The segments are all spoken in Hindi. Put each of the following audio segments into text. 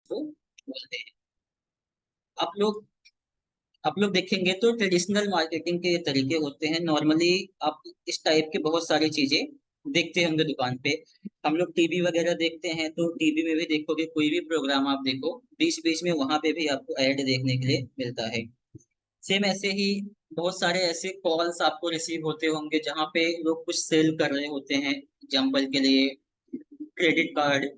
को बोलते हैं। आप लोग आप लोग देखेंगे तो ट्रेडिशनल मार्केटिंग के तरीके होते हैं नॉर्मली। आप इस टाइप के बहुत सारी चीजें देखते होंगे दुकान पे। हम लोग टीवी वगैरह देखते हैं तो टीवी में भी देखोगे, कोई भी प्रोग्राम आप देखो, बीच बीच में वहां पे भी आपको ऐड देखने के लिए मिलता है। सेम ऐसे ही बहुत सारे ऐसे कॉल्स आपको रिसीव होते होंगे जहाँ पे लोग कुछ सेल कर रहे होते हैं। एग्जाम्पल के लिए क्रेडिट कार्ड,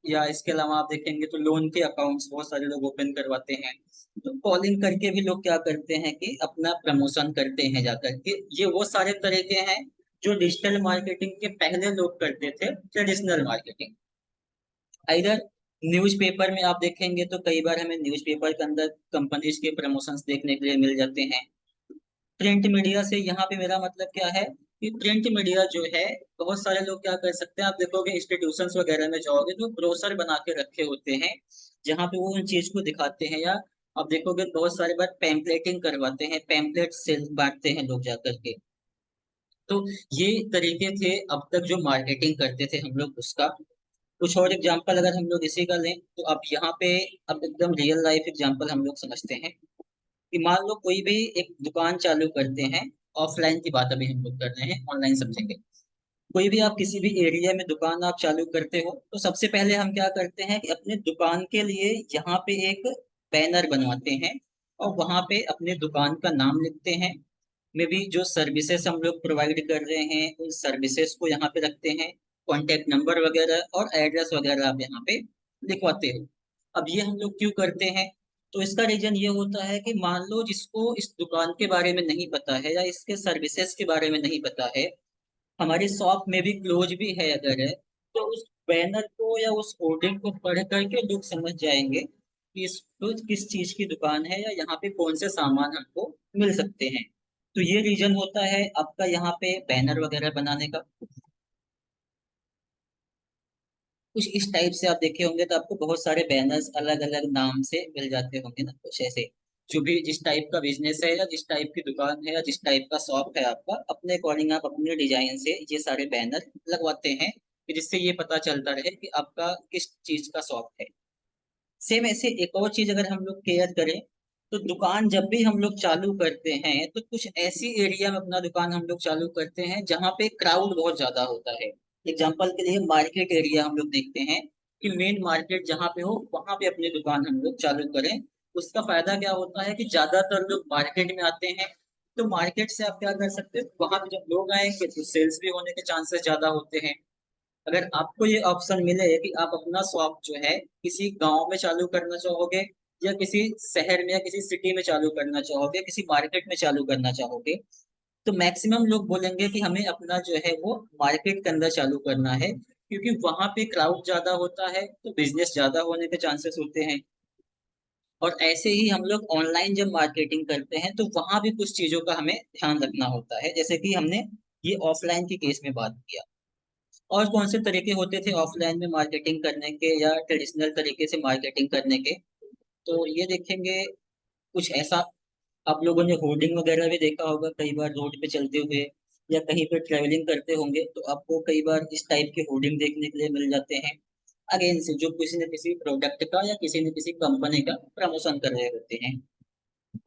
या इसके अलावा आप देखेंगे तो लोन के अकाउंट्स बहुत सारे लोग ओपन करवाते हैं। तो कॉलिंग करके भी लोग क्या करते हैं कि अपना प्रमोशन करते हैं जाकर के। ये वो सारे तरीके हैं जो डिजिटल मार्केटिंग के पहले लोग करते थे, ट्रेडिशनल मार्केटिंग। इधर न्यूज़पेपर में आप देखेंगे तो कई बार हमें न्यूज़पेपर के अंदर कंपनीज के प्रमोशंस देखने के लिए मिल जाते हैं। प्रिंट मीडिया से यहाँ पे मेरा मतलब क्या है कि प्रिंट मीडिया जो है, बहुत सारे लोग क्या कर सकते हैं, आप देखोगे इंस्टीट्यूशंस वगैरह में जाओगे तो ब्रोशर बना के रखे होते हैं जहाँ पे वो उन चीज को दिखाते हैं। या आप देखोगे बहुत सारे बार पैम्पलेटिंग करवाते हैं, पैम्पलेट सेल बांटते हैं लोग जाकर के। तो ये तरीके थे अब तक जो मार्केटिंग करते थे हम लोग उसका। कुछ और एग्जांपल अगर हम लोग इसी का लें तो अब यहाँ पे अब एकदम रियल लाइफ एग्जांपल हम लोग समझते हैं कि मान लो कोई भी एक दुकान चालू करते हैं। ऑफलाइन की बात अभी हम लोग कर रहे हैं, ऑनलाइन समझेंगे। कोई भी आप किसी भी एरिया में दुकान आप चालू करते हो तो सबसे पहले हम क्या करते हैं कि अपने दुकान के लिए यहाँ पे एक बैनर बनवाते हैं और वहां पे अपने दुकान का नाम लिखते हैं। में भी जो सर्विसेज हम लोग प्रोवाइड कर रहे हैं उन सर्विसेज को यहाँ पे रखते हैं। कॉन्टेक्ट नंबर वगैरह और एड्रेस वगैरह आप यहाँ पे लिखवाते हो। अब ये हम लोग क्यों करते हैं? तो इसका रीजन ये होता है कि मान लो जिसको इस दुकान के बारे में नहीं पता है या इसके सर्विसेज के बारे में नहीं पता है, हमारी शॉप में भी क्लोज भी है अगर है, तो उस बैनर को या उस होर्डिंग को पढ़ करके लोग समझ जाएंगे कि इस तो किस चीज की दुकान है या यहाँ पे कौन से सामान हमको मिल सकते हैं। तो ये रीजन होता है आपका यहाँ पे बैनर वगैरह बनाने का। कुछ इस टाइप से आप देखे होंगे तो आपको बहुत सारे बैनर्स अलग अलग नाम से मिल जाते होंगे ना, कुछ ऐसे। जो भी जिस टाइप का बिजनेस है या जिस टाइप की दुकान है या जिस टाइप का शॉप है आपका, अपने अकॉर्डिंग आप अपने डिजाइन से ये सारे बैनर लगवाते हैं कि जिससे ये पता चलता रहे कि आपका किस चीज का शॉप है। सेम ऐसे एक और चीज अगर हम लोग केयर करें तो दुकान जब भी हम लोग चालू करते हैं तो कुछ ऐसी एरिया में अपना दुकान हम लोग चालू करते हैं जहाँ पे क्राउड बहुत ज्यादा होता है। एग्जाम्पल के लिए मार्केट एरिया हम लोग देखते हैं कि मेन मार्केट जहाँ पे हो वहां पे अपनी दुकान हम लोग चालू करें। उसका फायदा क्या होता है कि ज्यादातर लोग मार्केट में आते हैं। तो मार्केट से आप क्या कर सकते हो, वहां पे जब लोग आएंगे तो सेल्स भी होने के चांसेस ज्यादा होते हैं। अगर आपको ये ऑप्शन मिले कि आप अपना शॉप जो है किसी गांव में चालू करना चाहोगे या किसी शहर में या किसी सिटी में चालू करना चाहोगे, किसी मार्केट में चालू करना चाहोगे, तो मैक्सिमम लोग बोलेंगे कि हमें अपना जो है वो मार्केट के अंदर चालू करना है क्योंकि वहां पे क्राउड ज्यादा होता है तो बिजनेस ज्यादा होने के चांसेस होते हैं। और ऐसे ही हम लोग ऑनलाइन जब मार्केटिंग करते हैं तो वहां भी कुछ चीजों का हमें ध्यान रखना होता है, जैसे कि हमने ये ऑफलाइन की केस में बात किया। और कौन से तरीके होते थे ऑफलाइन में मार्केटिंग करने के या ट्रेडिशनल तरीके से मार्केटिंग करने के? तो ये देखेंगे कुछ ऐसा। आप लोगों ने होर्डिंग वगैरह भी देखा होगा कई बार रोड पे चलते हुए या कहीं पे ट्रेवलिंग करते होंगे तो आपको कई बार इस टाइप के होर्डिंग देखने के लिए मिल जाते हैं। अगेन से जो किसी न किसी प्रोडक्ट का या किसी न किसी कंपनी का प्रमोशन कर रहे होते हैं।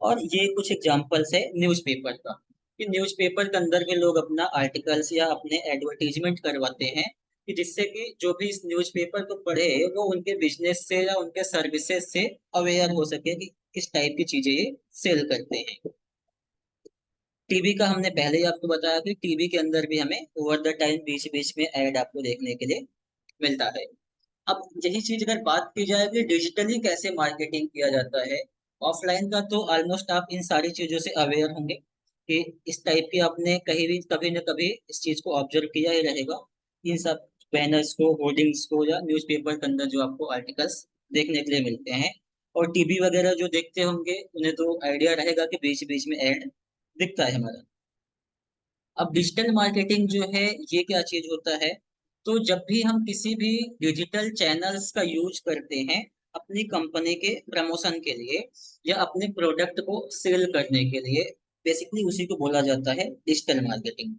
और ये कुछ एग्जांपल्स है न्यूज़पेपर का कि न्यूज़पेपर के अंदर भी लोग अपना आर्टिकल्स या अपने एडवर्टीजमेंट करवाते हैं कि जिससे कि जो भी इस न्यूज़पेपर को पढ़े वो उनके बिजनेस से या उनके सर्विसेज से अवेयर हो सके कि किस टाइप की चीजें ये सेल करते हैं। टीवी का हमने पहले ही आपको बताया कि टीवी के अंदर भी हमें ओवर द टाइम बीच बीच में ऐड आपको देखने के लिए मिलता है। अब यही चीज अगर बात की जाए कि डिजिटली कैसे मार्केटिंग किया जाता है, ऑफलाइन का तो ऑलमोस्ट आप इन सारी चीजों से अवेयर होंगे कि इस टाइप की आपने कहीं भी कभी न कभी इस चीज को ऑब्जर्व किया ही रहेगा। इन सब बैनर्स को, होर्डिंग्स को या न्यूज़पेपर के अंदर जो आपको आर्टिकल्स देखने के लिए मिलते हैं। और टीवी वगैरह जो देखते होंगे उन्हें तो आइडिया रहेगा कि बीच बीच में ऐड दिखता है हमारा। अब डिजिटल मार्केटिंग जो है ये क्या चीज होता है? तो जब भी हम किसी भी डिजिटल चैनल्स का यूज करते हैं अपनी कंपनी के प्रमोशन के लिए या अपने प्रोडक्ट को सेल करने के लिए, बेसिकली उसी को बोला जाता है डिजिटल मार्केटिंग।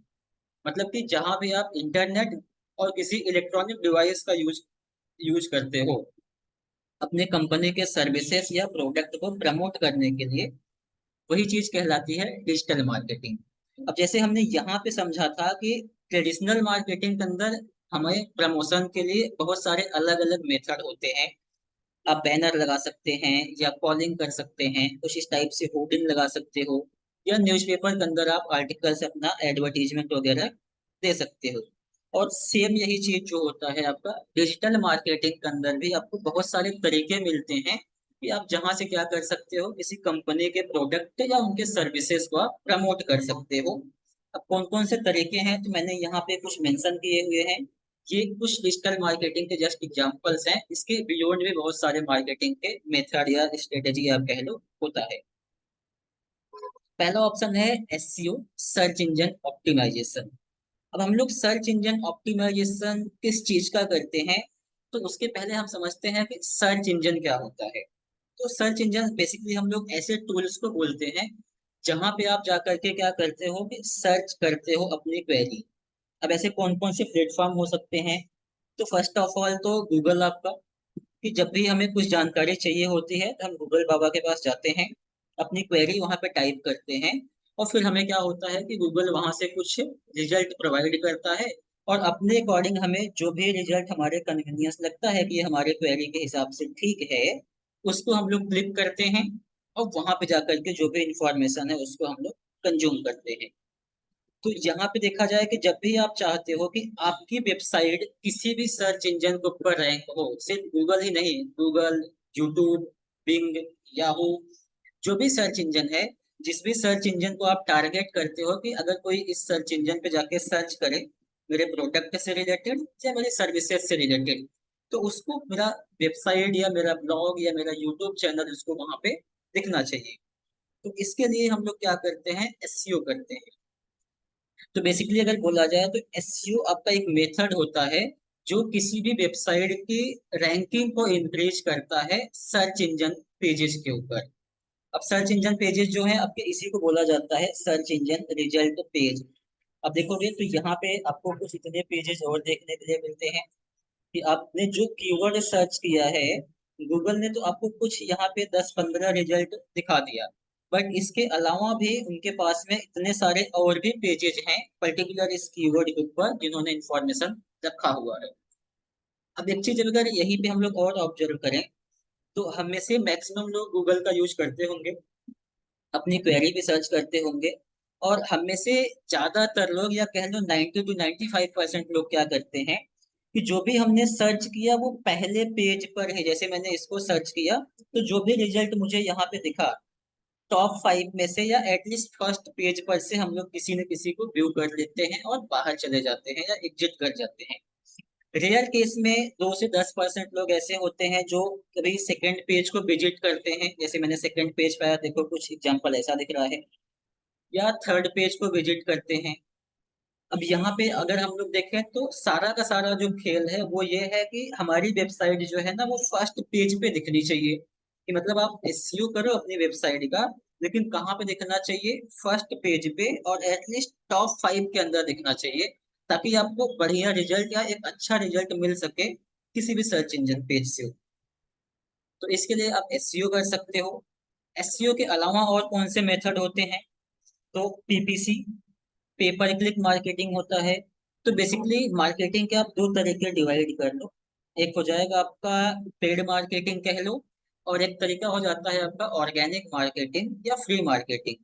मतलब कि जहां भी आप इंटरनेट और किसी इलेक्ट्रॉनिक डिवाइस का यूज यूज करते हो, अपने कंपनी के सर्विसेज या प्रोडक्ट को प्रमोट करने के लिए, वही चीज कहलाती है डिजिटल मार्केटिंग। अब जैसे हमने यहाँ पे समझा था कि ट्रेडिशनल मार्केटिंग के अंदर हमें प्रमोशन के लिए बहुत सारे अलग अलग मेथड होते हैं। आप बैनर लगा सकते हैं या कॉलिंग कर सकते हैं, कुछ इस टाइप से होर्डिंग लगा सकते हो, या न्यूज़पेपर के अंदर आप आर्टिकल्स अपना एडवर्टीजमेंट वगैरह दे सकते हो। और सेम यही चीज जो होता है आपका डिजिटल मार्केटिंग के अंदर भी, आपको बहुत सारे तरीके मिलते हैं कि आप जहां से क्या कर सकते हो, किसी कंपनी के प्रोडक्ट या उनके सर्विसेज को आप प्रमोट कर सकते हो। अब कौन कौन से तरीके हैं तो मैंने यहाँ पे कुछ मेंशन किए हुए हैं। ये कुछ डिजिटल मार्केटिंग के जस्ट एग्जांपल्स हैं, इसके बियॉन्ड भी बहुत सारे मार्केटिंग के मेथड या स्ट्रेटेजी आप कह लो होता है। पहला ऑप्शन है एसईओ, सर्च इंजन ऑप्टिमाइजेशन। अब हम लोग सर्च इंजन ऑप्टिमाइजेशन किस चीज का करते हैं, तो उसके पहले हम समझते हैं कि सर्च इंजन क्या होता है। तो सर्च इंजन बेसिकली हम लोग ऐसे टूल्स को बोलते हैं जहां पे आप जा करके क्या करते हो कि सर्च करते हो अपनी क्वेरी। अब ऐसे कौन कौन से प्लेटफॉर्म हो सकते हैं, तो फर्स्ट ऑफ ऑल तो गूगल आपका, कि जब भी हमें कुछ जानकारी चाहिए होती है तो हम गूगल बाबा के पास जाते हैं, अपनी क्वेरी वहां पे टाइप करते हैं, और फिर हमें क्या होता है कि गूगल वहां से कुछ रिजल्ट प्रोवाइड करता है। और अपने अकॉर्डिंग हमें जो भी रिजल्ट हमारे कन्वीनियंस लगता है कि ये हमारे क्वेरी के हिसाब से ठीक है, उसको हम लोग क्लिक करते हैं, और वहां पे जाकर के जो भी इंफॉर्मेशन है उसको हम लोग कंज्यूम करते हैं। तो यहाँ पे देखा जाए कि जब भी आप चाहते हो कि आपकी वेबसाइट किसी भी सर्च इंजन के ऊपर रैंक हो, सिर्फ गूगल ही नहीं, गूगल, यूट्यूब, बिंग, याहू, जो भी सर्च इंजन है, जिस भी सर्च इंजन को आप टारगेट करते हो कि अगर कोई इस सर्च इंजन पे जाके सर्च करे मेरे प्रोडक्ट से रिलेटेड या मेरे सर्विसेज से रिलेटेड, तो उसको मेरा वेबसाइट या मेरा ब्लॉग या मेरा यूट्यूब चैनल उसको वहां पे दिखना चाहिए। तो इसके लिए हम लोग क्या करते हैं, एसईओ करते हैं। तो बेसिकली अगर बोला जाए तो एसईओ आपका एक मेथड होता है जो किसी भी वेबसाइट की रैंकिंग को इंक्रीज करता है सर्च इंजन पेजेस के ऊपर। अब सर्च इंजन पेजेस जो है आपके, इसी को बोला जाता है सर्च इंजन रिजल्ट पेज। अब देखोगे तो यहाँ पे आपको कुछ इतने पेजेस और देखने के लिए मिलते हैं कि आपने जो कीवर्ड सर्च किया है, गूगल ने तो आपको कुछ यहाँ पे 10-15 रिजल्ट दिखा दिया, बट इसके अलावा भी उनके पास में इतने सारे और भी पेजेज हैं पर्टिकुलर इस कीवर्ड के ऊपर जिन्होंने इंफॉर्मेशन रखा हुआ है। अब एक चीज अगर यहीं पे हम लोग और ऑब्जर्व करें, तो हम में से मैक्सिमम लोग गूगल का यूज करते होंगे, अपनी क्वेरी भी सर्च करते होंगे। और हम में से ज्यादातर लोग, या कह लो 90 to 95% लोग क्या करते हैं कि जो भी हमने सर्च किया वो पहले पेज पर है। जैसे मैंने इसको सर्च किया, तो जो भी रिजल्ट मुझे यहाँ पे दिखा, टॉप 5 में से या एटलीस्ट फर्स्ट पेज पर से हम लोग किसी न किसी को व्यू कर लेते हैं और बाहर चले जाते हैं या एग्जिट कर जाते हैं। रेयर केस में 2 से 10% लोग ऐसे होते हैं जो कभी सेकंड पेज को विजिट करते हैं, जैसे मैंने सेकंड पेज पाया, देखो कुछ एग्जांपल ऐसा दिख रहा है, या थर्ड पेज को विजिट करते हैं। अब यहाँ पे अगर हम लोग देखें तो सारा का सारा जो खेल है वो ये है कि हमारी वेबसाइट जो है ना वो फर्स्ट पेज पे दिखनी चाहिए। कि मतलब आप एसईओ करो अपनी वेबसाइट का, लेकिन कहाँ पे दिखना चाहिए, फर्स्ट पेज पे, और एटलीस्ट टॉप 5 के अंदर दिखना चाहिए, ताकि आपको बढ़िया रिजल्ट या एक अच्छा रिजल्ट मिल सके किसी भी सर्च इंजन पेज से। तो इसके लिए आप एसईओ कर सकते हो। एसईओ के अलावा और कौन से मेथड होते हैं, तो पीपीसी, पेपर क्लिक मार्केटिंग होता है। तो बेसिकली मार्केटिंग के आप दो तरीके डिवाइड कर लो, एक हो जाएगा आपका पेड मार्केटिंग कह लो, और एक तरीका हो जाता है आपका ऑर्गेनिक मार्केटिंग या फ्री मार्केटिंग,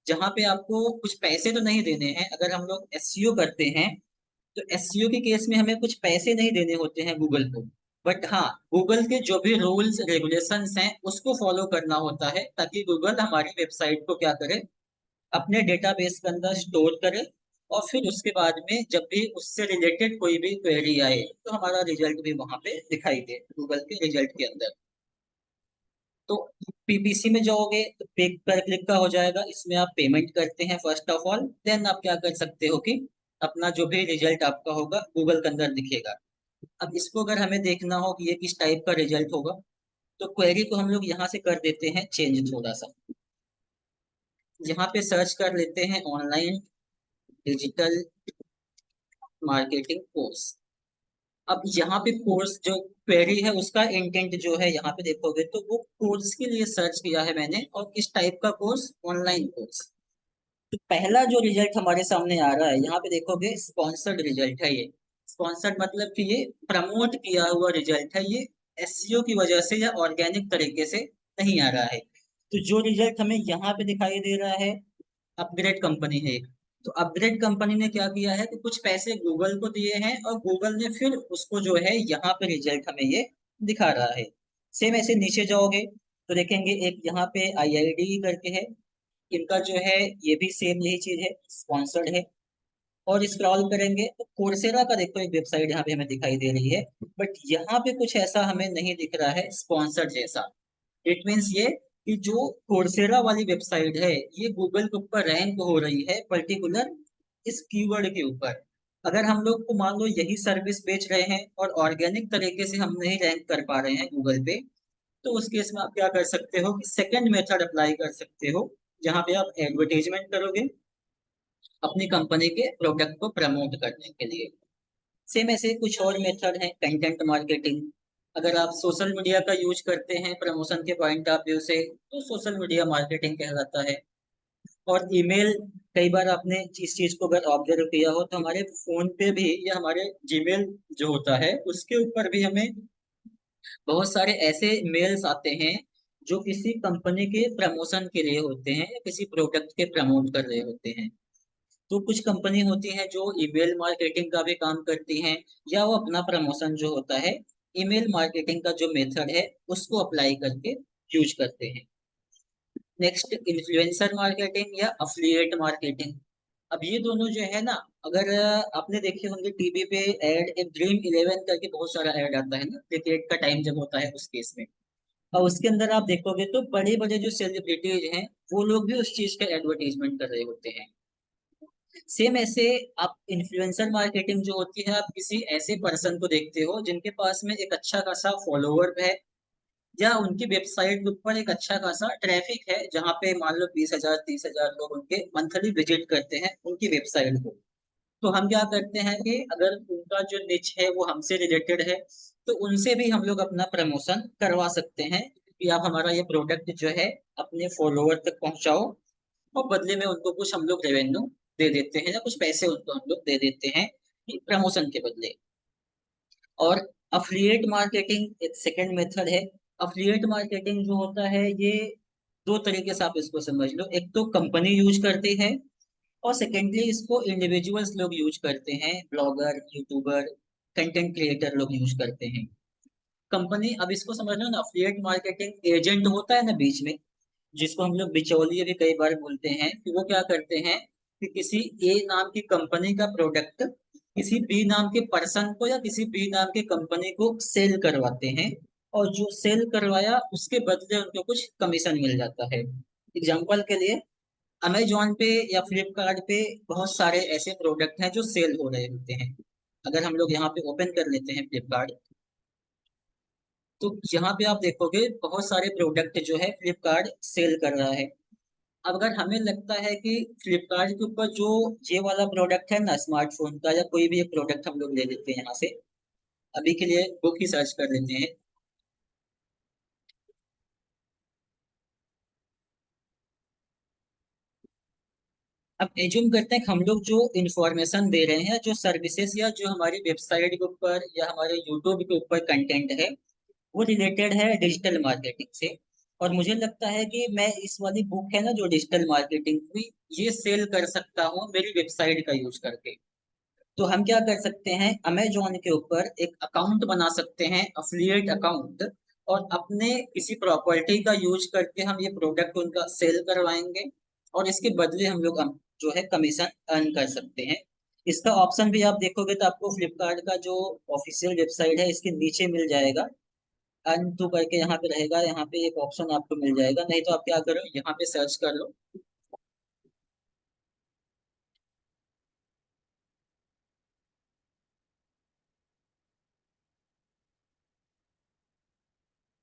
जहाँ पे आपको कुछ पैसे तो नहीं देने हैं। अगर हम लोग एसईओ करते हैं तो एसईओ के केस में हमें कुछ पैसे नहीं देने होते हैं गूगल को, बट हाँ, गूगल के जो भी रूल्स रेगुलेशंस हैं उसको फॉलो करना होता है, ताकि गूगल हमारी वेबसाइट को क्या करे, अपने डेटाबेस के अंदर स्टोर करे, और फिर उसके बाद में जब भी उससे रिलेटेड कोई भी क्वेरी आए तो हमारा रिजल्ट भी वहां पे दिखाई दे गूगल के रिजल्ट के अंदर। तो पीपीसी में जाओगे तो पे पर क्लिक का हो जाएगा, इसमें आप पेमेंट करते हैं फर्स्ट ऑफ ऑल, देन आप क्या कर सकते हो कि अपना जो भी रिजल्ट आपका होगा गूगल के अंदर दिखेगा। अब इसको अगर हमें देखना हो कि ये किस टाइप का रिजल्ट होगा, तो क्वेरी को हम लोग यहाँ से कर देते हैं चेंज थोड़ा सा। यहाँ पे सर्च कर लेते हैं ऑनलाइन डिजिटल मार्केटिंग कोर्स। अब यहाँ पे कोर्स जो क्वेरी है उसका इंटेंट जो है यहाँ पे देखोगे तो वो कोर्स के लिए सर्च किया है मैंने, और किस टाइप का कोर्स, ऑनलाइन कोर्स। तो पहला जो रिजल्ट हमारे सामने आ रहा है यहाँ पे देखोगे, स्पॉन्सर्ड रिजल्ट है ये। स्पॉन्सर्ड मतलब कि ये प्रमोट किया हुआ रिजल्ट है, ये एसईओ की वजह से या ऑर्गेनिक तरीके से नहीं आ रहा है। तो जो रिजल्ट हमें यहाँ पे दिखाई दे रहा है, अपग्रेड कंपनी है एक। तो अपग्रेड कंपनी ने क्या किया है कि कुछ पैसे गूगल को दिए हैं, और गूगल ने फिर उसको जो है यहाँ पे रिजल्ट हमें ये दिखा रहा है। सेम ऐसे नीचे जाओगे तो देखेंगे एक यहाँ पे आईआईडी करके है, इनका जो है ये भी सेम यही चीज है, स्पॉन्सर्ड है। और स्क्रॉल करेंगे तो कोर्सेरा का देखो एक वेबसाइट यहाँ पे हमें दिखाई दे रही है, बट यहाँ पे कुछ ऐसा हमें नहीं दिख रहा है स्पॉन्सर्ड जैसा। इट मीन्स ये कि जो कोर्सेरा वाली वेबसाइट है ये गूगल के ऊपर रैंक हो रही है पर्टिकुलर इस कीवर्ड के ऊपर। अगर हम लोग को मान लो यही सर्विस बेच रहे हैं और ऑर्गेनिक तरीके से हम नहीं रैंक कर पा रहे हैं गूगल पे, तो उस केस में आप क्या कर सकते हो कि सेकंड मेथड अप्लाई कर सकते हो, जहाँ पे आप एडवर्टीजमेंट करोगे अपनी कंपनी के प्रोडक्ट को प्रमोट करने के लिए। सेम ऐसे कुछ और मेथड हैं, कंटेंट मार्केटिंग। अगर आप सोशल मीडिया का यूज करते हैं प्रमोशन के पॉइंट ऑफ व्यू से, तो सोशल मीडिया मार्केटिंग कहलाता है। और ईमेल, कई बार आपने इस चीज को अगर ऑब्जर्व किया हो तो हमारे फोन पे भी या हमारे जीमेल जो होता है उसके ऊपर भी हमें बहुत सारे ऐसे मेल्स आते हैं जो किसी कंपनी के प्रमोशन के लिए होते हैं या किसी प्रोडक्ट के प्रमोट कर रहे होते हैं। तो कुछ कंपनी होती हैं जो ईमेल मार्केटिंग का भी काम करती हैं, या वो अपना प्रमोशन जो होता है ईमेल मार्केटिंग का जो मेथड है उसको अप्लाई करके यूज करते हैं। नेक्स्ट, इन्फ्लुएंसर मार्केटिंग या अफिलिएट मार्केटिंग। अब ये दोनों जो है ना, अगर आपने देखे होंगे टीवी पे एड, एक ड्रीम इलेवन करके बहुत सारा ऐड आता है ना क्रिकेट का टाइम जब होता है उस केस में, और उसके अंदर आप देखोगे तो बड़े बड़े जो सेलिब्रिटीज हैं वो लोग भी उस चीज का एडवर्टीजमेंट कर रहे होते हैं। सेम ऐसे आप इन्फ्लुएंसर मार्केटिंग जो होती है, आप किसी ऐसे पर्सन को देखते हो जिनके पास में एक अच्छा खासा फॉलोवर है, या उनकी वेबसाइट के ऊपर एक अच्छा खासा ट्रैफिक है, जहाँ पे मान लो 20,000 30,000 लोग उनके मंथली विजिट करते हैं उनकी वेबसाइट को। तो हम क्या करते हैं कि अगर उनका जो निच है वो हमसे रिलेटेड है, तो उनसे भी हम लोग अपना प्रमोशन करवा सकते हैं कि आप हमारा ये प्रोडक्ट जो है अपने फॉलोवर तक पहुंचाओ, और बदले में उनको कुछ हम लोग रेवेन्यू दे देते हैं या कुछ पैसे उनको हम लोग दे देते हैं प्रमोशन के बदले। और अफिलिएट मार्केटिंग एक सेकंड मेथड है। अफिलिएट मार्केटिंग जो होता है ये दो तरीके से आप इसको समझ लो, एक तो कंपनी यूज करती है, और सेकेंडली इसको इंडिविजुअल्स लोग यूज करते हैं, ब्लॉगर, यूट्यूबर, कंटेंट क्रिएटर लोग यूज करते हैं। कंपनी, अब इसको समझ लो ना, अफिलिएट मार्केटिंग एजेंट होता है ना बीच में, जिसको हम लोग बिचौलिए भी कई बार बोलते हैं, कि वो क्या करते हैं कि किसी ए नाम की कंपनी का प्रोडक्ट किसी बी नाम के पर्सन को या किसी बी नाम की कंपनी को सेल करवाते हैं, और जो सेल करवाया उसके बदले उनको कुछ कमीशन मिल जाता है। एग्जाम्पल के लिए, अमेजोन पे या फ्लिपकार्ट पे बहुत सारे ऐसे प्रोडक्ट हैं जो सेल हो रहे होते हैं। अगर हम लोग यहाँ पे ओपन कर लेते हैं फ्लिपकार्ट, तो यहाँ पे आप देखोगे बहुत सारे प्रोडक्ट जो है फ्लिपकार्ट सेल कर रहा है। अब अगर हमें लगता है कि फ्लिपकार्ट के ऊपर जो ये वाला प्रोडक्ट है ना स्मार्टफोन का, या कोई भी एक प्रोडक्ट हम लोग ले लेते हैं यहाँ से, अभी के लिए बुक ही सर्च कर लेते हैं। अब एज्यूम करते हैं कि हम लोग जो इंफॉर्मेशन दे रहे हैं, जो सर्विसेज या जो हमारी वेबसाइट के ऊपर या हमारे यूट्यूब के ऊपर कंटेंट है, वो रिलेटेड है डिजिटल मार्केटिंग से। और मुझे लगता है कि मैं इस वाली बुक है ना जो डिजिटल मार्केटिंग की, ये सेल कर सकता हूँ मेरी वेबसाइट का यूज करके। तो हम क्या कर सकते हैं, अमेजोन के ऊपर एक अकाउंट बना सकते हैं, अफिलिएट अकाउंट, और अपने किसी प्रॉपर्टी का यूज करके हम ये प्रोडक्ट उनका सेल करवाएंगे, और इसके बदले हम लोग जो है कमीशन अर्न कर सकते हैं। इसका ऑप्शन भी आप देखोगे तो आपको फ्लिपकार्ट का जो ऑफिशियल वेबसाइट है इसके नीचे मिल जाएगा, अर्न टू करके यहाँ पे रहेगा, यहाँ पे एक ऑप्शन आपको मिल जाएगा, नहीं तो आप क्या करो यहाँ पे सर्च कर लो,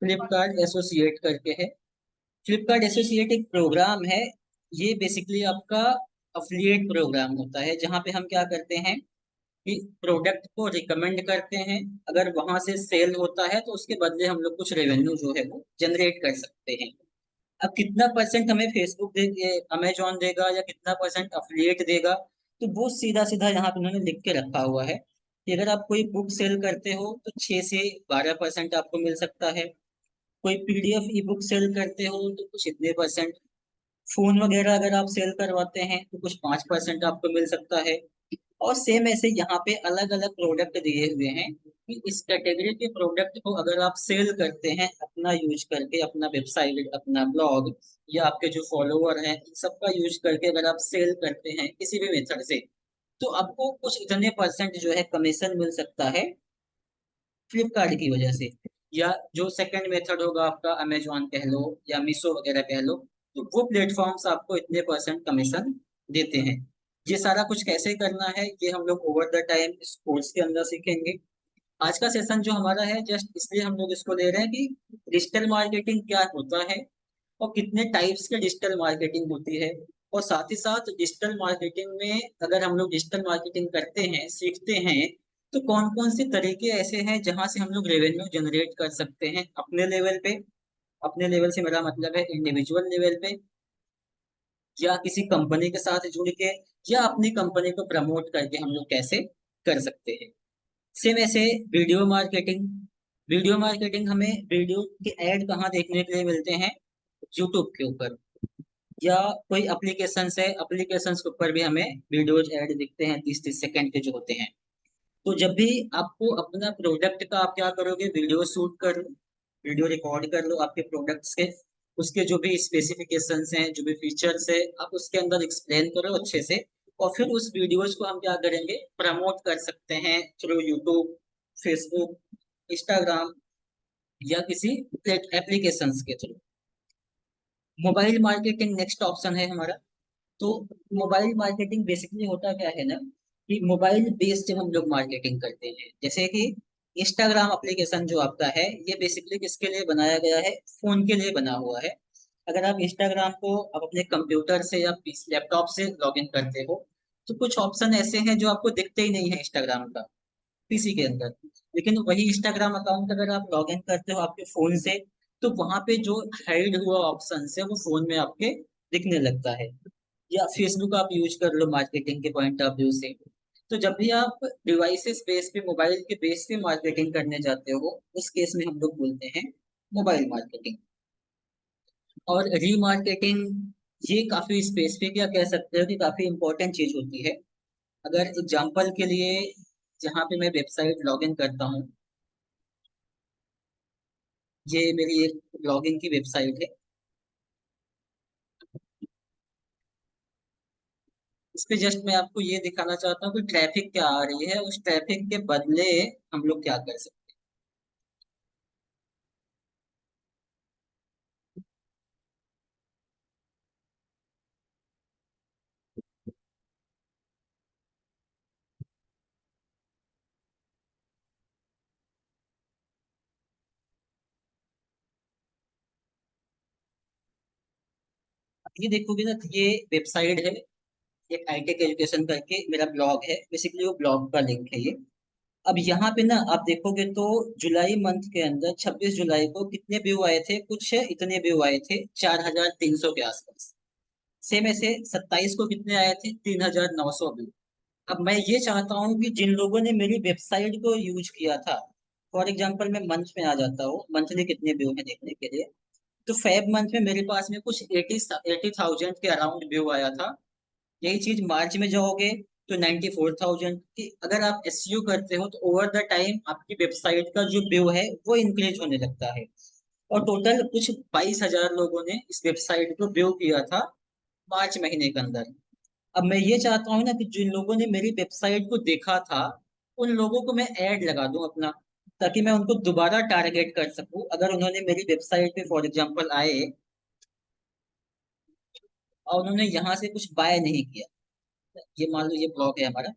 फ्लिपकार्ट एसोसिएट करके है। फ्लिपकार्ट एसोसिएट एक प्रोग्राम है, ये बेसिकली आपका अफिलिएट प्रोग्राम होता है, जहाँ पे हम क्या करते हैं कि प्रोडक्ट को रिकमेंड करते हैं, अगर वहां से सेल होता है तो उसके बदले हम लोग कुछ रेवेन्यू जो है वो जनरेट कर सकते हैं। अब कितना परसेंट हमें फेसबुक दे, अमेजोन देगा या कितना परसेंट अफिलिएट देगा, तो वो सीधा सीधा यहाँ पे उन्होंने लिख के रखा हुआ है कि अगर आप कोई बुक सेल करते हो तो 6 से 12% आपको मिल सकता है। कोई पीडीएफ ई बुक सेल करते हो तो कुछ इतने परसेंट। फोन वगैरह अगर आप सेल करवाते हैं तो कुछ 5% आपको मिल सकता है। और सेम ऐसे यहाँ पे अलग अलग प्रोडक्ट दिए हुए हैं कि इस कैटेगरी के प्रोडक्ट को अगर आप सेल करते हैं अपना यूज करके, अपना वेबसाइट, अपना ब्लॉग, या आपके जो फॉलोवर हैं इन सबका यूज करके अगर आप सेल करते हैं किसी भी मेथड से, तो आपको कुछ इतने परसेंट जो है कमीशन मिल सकता है फ्लिपकार्ट की वजह से। या जो सेकंड मेथड होगा आपका, अमेजोन कह लो या मीशो वगैरह कह लो, तो वो प्लेटफॉर्म्स आपको इतने परसेंट कमीशन देते हैं। ये सारा कुछ कैसे करना है ये हम लोग ओवर द टाइम इस कोर्स के अंदर सीखेंगे। आज का सेशन जो हमारा है जस्ट इसलिए हम लोग इसको ले रहे हैं कि डिजिटल मार्केटिंग क्या होता है और कितने टाइप्स के डिजिटल मार्केटिंग होती है। और साथ ही साथ डिजिटल मार्केटिंग में अगर हम लोग डिजिटल मार्केटिंग करते हैं, सीखते हैं, तो कौन कौन से तरीके ऐसे हैं जहां से हम लोग रेवेन्यू जनरेट कर सकते हैं अपने लेवल पे। अपने लेवल से मेरा मतलब है इंडिविजुअल लेवल पे, या किसी कंपनी के साथ जुड़ के, या अपनी कंपनी को प्रमोट करके हम लोग कैसे कर सकते हैं। सेम ऐसे वीडियो मार्केटिंग। वीडियो मार्केटिंग हमें वीडियो के ऐड कहाँ देखने के लिए मिलते हैं? यूट्यूब के ऊपर, या कोई एप्लीकेशन है, एप्लीकेशन के ऊपर भी हमें वीडियोज ऐड दिखते हैं 30-30 सेकंड के जो होते हैं। तो जब भी आपको अपना प्रोडक्ट का आप क्या करोगे, वीडियो शूट कर लो, वीडियो रिकॉर्ड कर लो आपके प्रोडक्ट्स के, उसके जो भी स्पेसिफिकेशंस हैं, जो भी फीचर्स है, आप उसके अंदर एक्सप्लेन करो अच्छे से। और फिर उस वीडियोज को हम क्या करेंगे, प्रमोट कर सकते हैं थ्रू यूट्यूब, फेसबुक, इंस्टाग्राम, या किसी एप्लीकेशंस के through. Mobile marketing next option है हमारा। तो मोबाइल मार्केटिंग बेसिकली होता क्या है ना, कि मोबाइल बेस्ड जब हम लोग मार्केटिंग करते हैं, जैसे कि इंस्टाग्राम एप्लीकेशन जो आपका है, ये बेसिकली किसके लिए बनाया गया है? फोन के लिए बना हुआ है। अगर आप इंस्टाग्राम को आप अपने कंप्यूटर से या लैपटॉप से लॉग इन करते हो, तो कुछ ऑप्शन ऐसे हैं जो आपको दिखते ही नहीं है इंस्टाग्राम का पीसी के अंदर। लेकिन वही इंस्टाग्राम अकाउंट अगर आप लॉग इन करते हो आपके फोन से, तो वहां पे जो हाइड हुआ ऑप्शन है वो फोन में आपके दिखने लगता है। या फेसबुक आप यूज कर लो मार्केटिंग के पॉइंट ऑफ व्यू से। तो जब भी आप डिवाइसेस बेस पे, मोबाइल के बेस पे मार्केटिंग करने जाते हो, उस केस में हम लोग बोलते हैं मोबाइल मार्केटिंग। और रीमार्केटिंग, ये काफी स्पेसिफिक या कह सकते हो कि काफी इंपॉर्टेंट चीज होती है। अगर एग्जांपल के लिए, जहाँ पे मैं वेबसाइट लॉगिन करता हूँ, ये मेरी एक ब्लॉगिंग की वेबसाइट है। इस पे जस्ट मैं आपको ये दिखाना चाहता हूँ कि ट्रैफिक क्या आ रही है, उस ट्रैफिक के बदले हम लोग क्या कर सकते हैं। ये देखोगे ना, ये वेबसाइट है, एक आईटेक एजुकेशन करके मेरा ब्लॉग है, बेसिकली वो ब्लॉग का लिंक है ये। अब यहाँ पे ना आप देखोगे तो जुलाई मंथ के अंदर 26 जुलाई को कितने व्यू आए थे? कुछ इतने व्यू आए थे, 4300 के आसपास। सेम ऐसे 27 को कितने आए थे? 3900 व्यू। अब मैं ये चाहता हूँ कि जिन लोगों ने मेरी वेबसाइट को यूज किया था, फॉर एग्जाम्पल मैं मंथ में आ जाता हूँ, मंथली कितने व्यू है देखने के लिए, तो फेब मंथ में मेरे पास में कुछ 80,000 के अराउंड व्यू आया था। यही चीज मार्च में जाओगे तो 94,000 की। अगर आप एसईओ करते हो तो ओवर द टाइम आपकी वेबसाइट का जो व्यू है वो इंक्रीज होने लगता है। और टोटल कुछ 22,000 लोगों ने इस वेबसाइट को व्यू किया था मार्च महीने के अंदर। अब मैं ये चाहता हूँ ना कि जिन लोगों ने मेरी वेबसाइट को देखा था, उन लोगों को मैं ऐड लगा दूं अपना, ताकि मैं उनको दोबारा टारगेट कर सकूं। अगर उन्होंने मेरी वेबसाइट पे फॉर एग्जांपल आए और उन्होंने यहाँ से कुछ बाय नहीं किया, ये मान लो ये ब्लॉग है हमारा,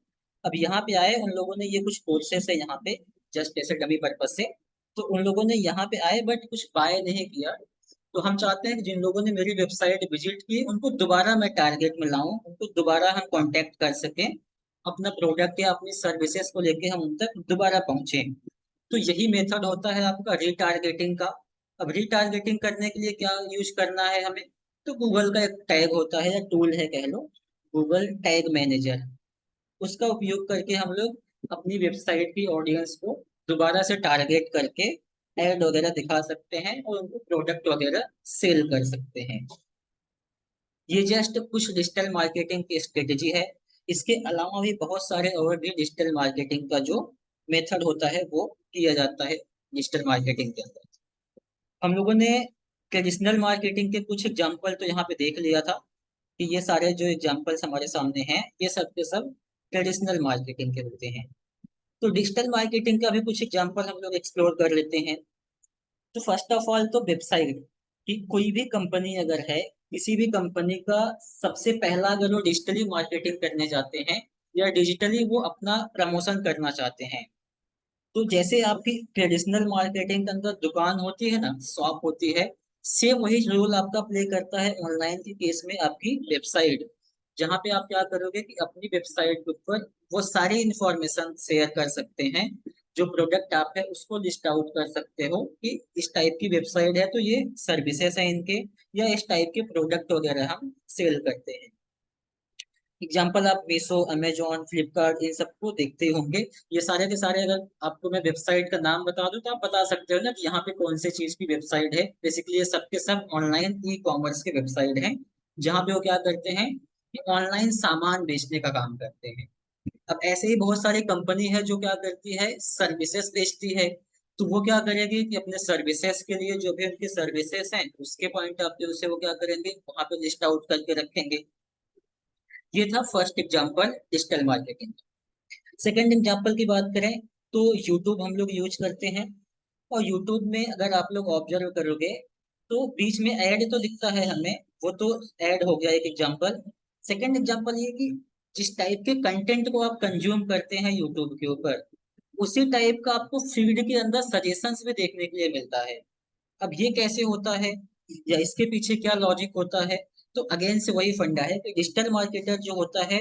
अब यहाँ पे आए उन लोगों ने, ये कुछ कोर्सेस है यहाँ पे जस्ट ऐसे डमी पर्पज से, तो उन लोगों ने यहाँ पे आए बट कुछ बाय नहीं किया। तो हम चाहते हैं कि जिन लोगों ने मेरी वेबसाइट विजिट की उनको दोबारा मैं टारगेट में लाऊं, उनको दोबारा हम कांटेक्ट कर सकें, अपना प्रोडक्ट या अपनी सर्विसेज को लेके हम उन तक दोबारा पहुंचे। तो यही मेथड होता है आपका रीटारगेटिंग का। अब रीटारगेटिंग करने के लिए क्या यूज करना है हमें, तो गूगल का एक टैग होता है या टूल है कह लो, गूगल टैग मैनेजर। उसका उपयोग करके हम लोग अपनी वेबसाइट की ऑडियंस को दोबारा से टारगेट करके एड वगैरह दिखा सकते हैं और उनको प्रोडक्ट वगैरह सेल कर सकते हैं। ये जस्ट कुछ डिजिटल मार्केटिंग की स्ट्रेटेजी है। इसके अलावा भी बहुत सारे और भी डिजिटल मार्केटिंग का जो मेथड होता है वो किया जाता है डिजिटल मार्केटिंग के अंदर। हम लोगों ने ट्रेडिशनल मार्केटिंग के कुछ एग्जांपल तो यहाँ पे देख लिया था कि ये सारे जो एग्जांपल्स हमारे सामने हैं ये सब के सब ट्रेडिशनल मार्केटिंग के होते हैं। तो डिजिटल मार्केटिंग का भी कुछ एग्जांपल हम लोग एक्सप्लोर कर लेते हैं। तो फर्स्ट ऑफ ऑल तो वेबसाइट, कि कोई भी कंपनी अगर है, किसी भी कंपनी का सबसे पहला अगर वो डिजिटली मार्केटिंग करने जाते हैं या डिजिटली वो अपना प्रमोशन करना चाहते हैं, तो जैसे आपकी ट्रेडिशनल मार्केटिंग के अंदर दुकान होती है ना, शॉप होती है, सेम वही रोल आपका प्ले करता है ऑनलाइन के केस में आपकी वेबसाइट। जहाँ पे आप क्या करोगे कि अपनी वेबसाइट के ऊपर वो सारी इंफॉर्मेशन शेयर कर सकते हैं, जो प्रोडक्ट आप है उसको लिस्ट आउट कर सकते हो कि इस टाइप की वेबसाइट है तो ये सर्विसेज है इनके, या इस टाइप के प्रोडक्ट वगैरह हम सेल करते हैं। एग्जाम्पल आप मीशो, अमेजोन, फ्लिपकार्ट इन सबको देखते होंगे। ये सारे के सारे अगर आपको मैं वेबसाइट का नाम बता दूं तो आप बता सकते हो ना कि यहाँ पे कौन सी चीज की वेबसाइट है। बेसिकली ये सब के सब ऑनलाइन ई कॉमर्स के वेबसाइट हैं, जहाँ पे वो क्या करते हैं कि ऑनलाइन सामान बेचने का काम करते हैं। अब ऐसे ही बहुत सारी कंपनी है जो क्या करती है, सर्विसेज बेचती है। तो वो क्या करेगी कि अपने सर्विसेज के लिए जो भी उनकी सर्विसेज हैं उसके पॉइंट ऑफ व्यू से वो क्या करेंगे, वहां पे लिस्ट आउट करके रखेंगे। ये था first example digital marketing. Second example की बात करें तो यूट्यूब हम लोग यूज करते हैं, और यूट्यूब में अगर आप लोग ऑब्जर्व करोगे तो बीच में ऐड तो दिखता है हमें, वो तो ऐड हो गया एक एग्जांपल। सेकंड एग्जांपल ये कि जिस टाइप के कंटेंट को आप कंज्यूम करते हैं यूट्यूब के ऊपर, उसी टाइप का आपको फीड के अंदर सजेशंस भी देखने के लिए मिलता है। अब ये कैसे होता है या इसके पीछे क्या लॉजिक होता है, तो अगेन से वही फंडा है कि डिजिटल मार्केटर जो होता है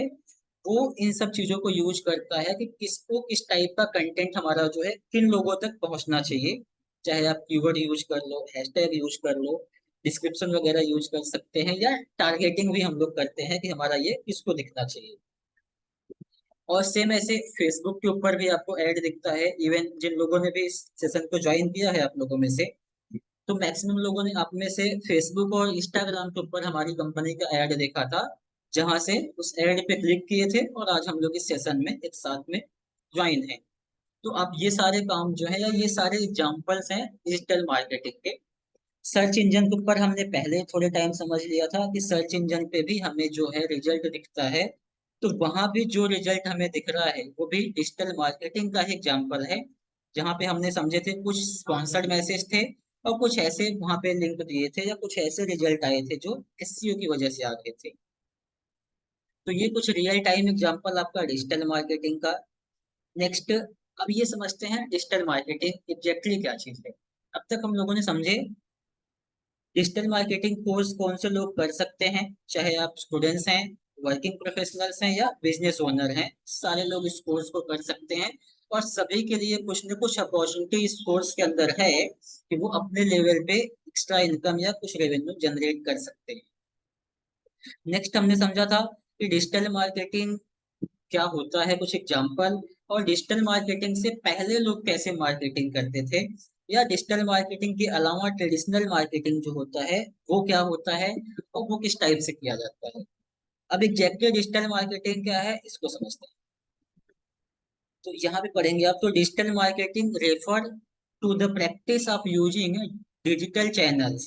वो इन सब चीजों को यूज करता है कि किसको किस टाइप का कंटेंट हमारा जो है किन लोगों तक पहुंचना चाहिए। चाहे आप कीवर्ड यूज कर लो, हैशटैग यूज कर लो, डिस्क्रिप्शन वगैरह यूज कर सकते हैं, या टारगेटिंग भी हम लोग करते हैं कि हमारा ये किसको दिखना चाहिए। और सेम ऐसे फेसबुक के ऊपर भी आपको ऐड दिखता है। इवन जिन लोगों ने भी इस सेशन को ज्वाइन किया है आप लोगों में से, तो मैक्सिमम लोगों ने आप में से फेसबुक और इंस्टाग्राम के ऊपर हमारी कंपनी का ऐड देखा था, जहां से उस ऐड पे क्लिक किए थे और आज हम लोग इस सेशन में एक साथ में ज्वाइन हैं। तो आप ये सारे काम जो है या ये सारे एग्जांपल्स हैं डिजिटल मार्केटिंग के। सर्च इंजन के ऊपर हमने पहले थोड़े टाइम समझ लिया था कि सर्च इंजन पे भी हमें जो है रिजल्ट दिखता है। तो वहां भी जो रिजल्ट हमें दिख रहा है वो भी डिजिटल मार्केटिंग का ही एग्जाम्पल है, जहाँ पे हमने समझे थे कुछ स्पॉन्सर्ड मैसेज थे और कुछ ऐसे वहां पे लिंक दिए थे या कुछ ऐसे रिजल्ट आए थे जो एसईओ की वजह से आ गए थे। तो ये कुछ रियल टाइम एग्जाम्पल आपका डिजिटल मार्केटिंग का। नेक्स्ट, अब ये समझते हैं डिजिटल मार्केटिंग एग्जैक्टली क्या चीज है। अब तक हम लोगों ने समझे डिजिटल मार्केटिंग कोर्स कौन से लोग कर सकते हैं, चाहे आप स्टूडेंट्स हैं, वर्किंग प्रोफेशनल्स हैं या बिजनेस ओनर हैं, सारे लोग इस कोर्स को कर सकते हैं। और सभी के लिए कुछ न कुछ अपॉर्चुनिटी इस कोर्स के अंदर है कि वो अपने लेवल पे एक्स्ट्रा इनकम या कुछ रेवेन्यू जनरेट कर सकते हैं। नेक्स्ट हमने समझा था कि डिजिटल मार्केटिंग क्या होता है, कुछ एग्जांपल, और डिजिटल मार्केटिंग से पहले लोग कैसे मार्केटिंग करते थे, या डिजिटल मार्केटिंग के अलावा ट्रेडिशनल मार्केटिंग जो होता है वो क्या होता है और वो किस टाइप से किया जाता है। अब एग्जैक्टली डिजिटल मार्केटिंग क्या है इसको समझते हैं। तो यहाँ पे पढ़ेंगे आप, तो digital marketing refer to the practice of using digital channels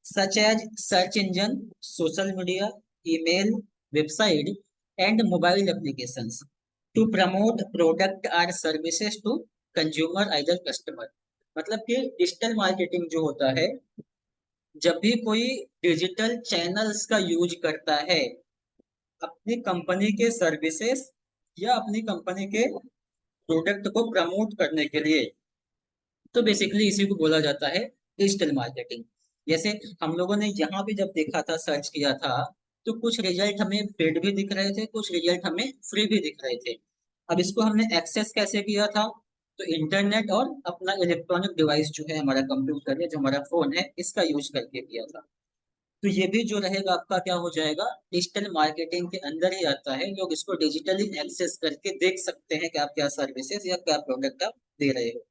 such as search engine, social media, email, website and mobile applications to promote product और services to consumer either customer. मतलब कि डिजिटल मार्केटिंग जो होता है, जब भी कोई डिजिटल चैनल्स का यूज करता है अपनी कंपनी के सर्विसेज या अपनी कंपनी के प्रोडक्ट को प्रमोट करने के लिए, तो बेसिकली इसी को बोला जाता है डिजिटल मार्केटिंग। जैसे हम लोगों ने यहाँ पे जब देखा था, सर्च किया था, तो कुछ रिजल्ट हमें पेड भी दिख रहे थे, कुछ रिजल्ट हमें फ्री भी दिख रहे थे। अब इसको हमने एक्सेस कैसे किया था? तो इंटरनेट और अपना इलेक्ट्रॉनिक डिवाइस जो है, हमारा कंप्यूटर है, जो हमारा फोन है, इसका यूज करके किया था। तो ये भी जो रहेगा आपका क्या हो जाएगा, डिजिटल मार्केटिंग के अंदर ही आता है। लोग इसको डिजिटली एक्सेस करके देख सकते हैं कि आप क्या सर्विसेज या क्या प्रोडक्ट आप दे रहे हो।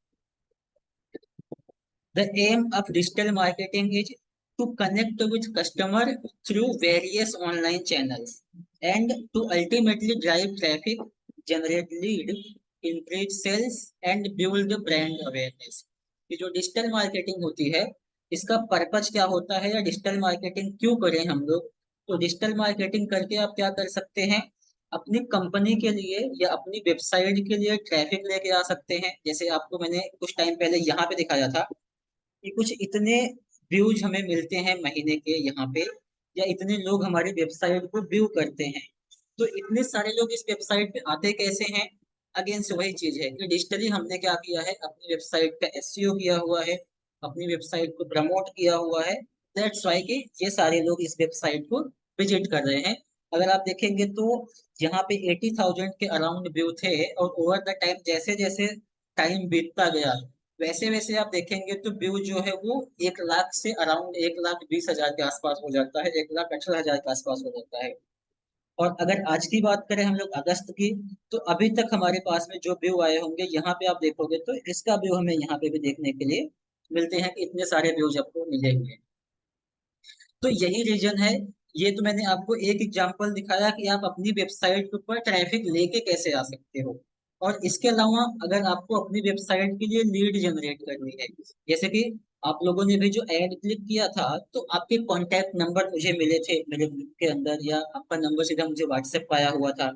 The aim of digital marketing is to connect with customer through various online channels and to ultimately drive traffic, generate lead, increase sales and build brand awareness। ये जो डिजिटल मार्केटिंग होती है, इसका पर्पज क्या होता है या डिजिटल मार्केटिंग क्यों करें हम लोग? तो डिजिटल मार्केटिंग करके आप क्या कर सकते हैं, अपनी कंपनी के लिए या अपनी वेबसाइट के लिए ट्रैफिक लेके आ सकते हैं। जैसे आपको मैंने कुछ टाइम पहले यहाँ पे दिखाया था कि कुछ इतने व्यूज हमें मिलते हैं महीने के यहाँ पे, या इतने लोग हमारी वेबसाइट को व्यू करते हैं। तो इतने सारे लोग इस वेबसाइट पे आते कैसे हैं? अगेन से वही चीज है कि डिजिटली हमने क्या किया है, अपनी वेबसाइट का एसईओ किया हुआ है, अपनी वेबसाइट को प्रमोट किया हुआ है। दैट्स वाई कि ये सारे लोग इस वेबसाइट को विजिट कर रहे हैं। अगर आप देखेंगे तो यहाँ पे 80,000 के अराउंड व्यू थे, और ओवर द टाइम जैसे जैसे टाइम बीतता गया, वैसे वैसे आप देखेंगे तो व्यू जो है वो 1 लाख से अराउंड 1,20,000 के आसपास हो जाता है, 1,18,000 के आसपास हो जाता है। और अगर आज की बात करें हम लोग अगस्त की, तो अभी तक हमारे पास में जो व्यू आए होंगे, यहाँ पे आप देखोगे तो इसका व्यू हमें यहाँ पे भी देखने के लिए मिलते हैं कि इतने सारे व्यूज आपको मिलेंगे। तो यही रीजन है। ये तो मैंने आपको एक एग्जांपल दिखाया कि आप अपनी वेबसाइट के ऊपर ट्रैफिक लेके कैसे आ सकते हो। और इसके अलावा अगर आपको अपनी वेबसाइट के लिए लीड जनरेट करनी है, जैसे कि आप लोगों ने भी जो एड क्लिक किया था, तो आपके कॉन्टैक्ट नंबर मुझे मिले थे मेरे ग्रुप के अंदर, या आपका नंबर सीधा मुझे व्हाट्सएप पाया हुआ था।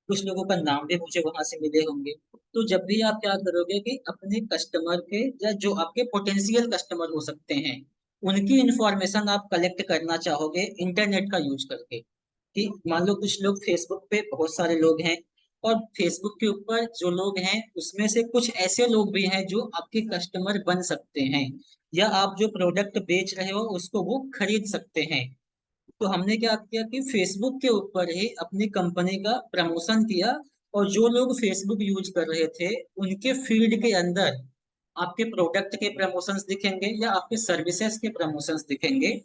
कुछ लोगों का नाम भी मुझे वहां से मिले होंगे। तो जब भी आप क्या करोगे कि अपने कस्टमर के, या जो आपके पोटेंशियल कस्टमर हो सकते हैं, उनकी इंफॉर्मेशन आप कलेक्ट करना चाहोगे इंटरनेट का यूज करके। कि मान लो कुछ लोग फेसबुक पे, बहुत सारे लोग हैं, और फेसबुक के ऊपर जो लोग हैं उसमें से कुछ ऐसे लोग भी हैं जो आपके कस्टमर बन सकते हैं, या आप जो प्रोडक्ट बेच रहे हो उसको वो खरीद सकते हैं। तो हमने क्या किया कि फेसबुक के ऊपर ही अपनी कंपनी का प्रमोशन किया, और जो लोग फेसबुक यूज कर रहे थे उनके फीड के अंदर आपके प्रोडक्ट के प्रमोशंस दिखेंगे या आपके सर्विसेज के प्रमोशंस दिखेंगे।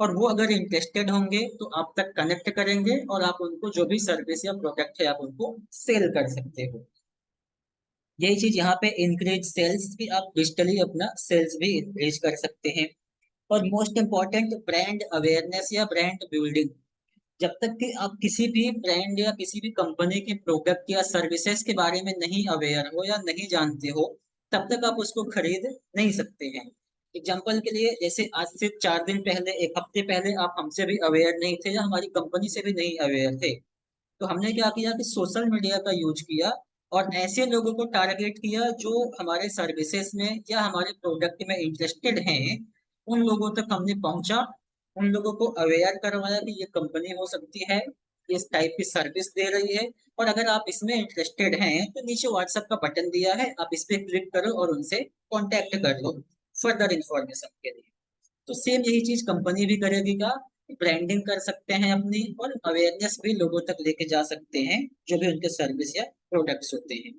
और वो अगर इंटरेस्टेड होंगे तो आप तक कनेक्ट करेंगे, और आप उनको जो भी सर्विस या प्रोडक्ट है आप उनको सेल कर सकते हो। यही चीज यहाँ पे इंक्रीज सेल्स भी, आप डिजिटली अपना सेल्स भी इंक्रीज कर सकते हैं। और मोस्ट इम्पॉर्टेंट, ब्रांड अवेयरनेस या ब्रांड बिल्डिंग। जब तक कि आप किसी भी ब्रांड या किसी भी कंपनी के प्रोडक्ट या सर्विसेज के बारे में नहीं अवेयर हो या नहीं जानते हो, तब तक आप उसको खरीद नहीं सकते हैं। एग्जाम्पल के लिए, जैसे आज से 4 दिन पहले, 1 हफ्ते पहले आप हमसे भी अवेयर नहीं थे या हमारी कंपनी से भी नहीं अवेयर थे, तो हमने क्या किया कि सोशल मीडिया का यूज किया, और ऐसे लोगों को टारगेट किया जो हमारे सर्विसेज में या हमारे प्रोडक्ट में इंटरेस्टेड हैं। उन लोगों तक हमने पहुंचा, उन लोगों को अवेयर करवाया कि ये कंपनी हो सकती है, इस टाइप की सर्विस दे रही है, और अगर आप इसमें इंटरेस्टेड हैं तो नीचे व्हाट्सएप का बटन दिया है, आप इस पे क्लिक करो और उनसे कांटेक्ट कर लो फर्दर इंफॉर्मेशन के लिए। तो सेम यही चीज कंपनी भी करेगी का, ब्रांडिंग कर सकते हैं अपनी, और अवेयरनेस भी लोगों तक लेके जा सकते हैं जो भी उनके सर्विस या प्रोडक्ट्स होते हैं।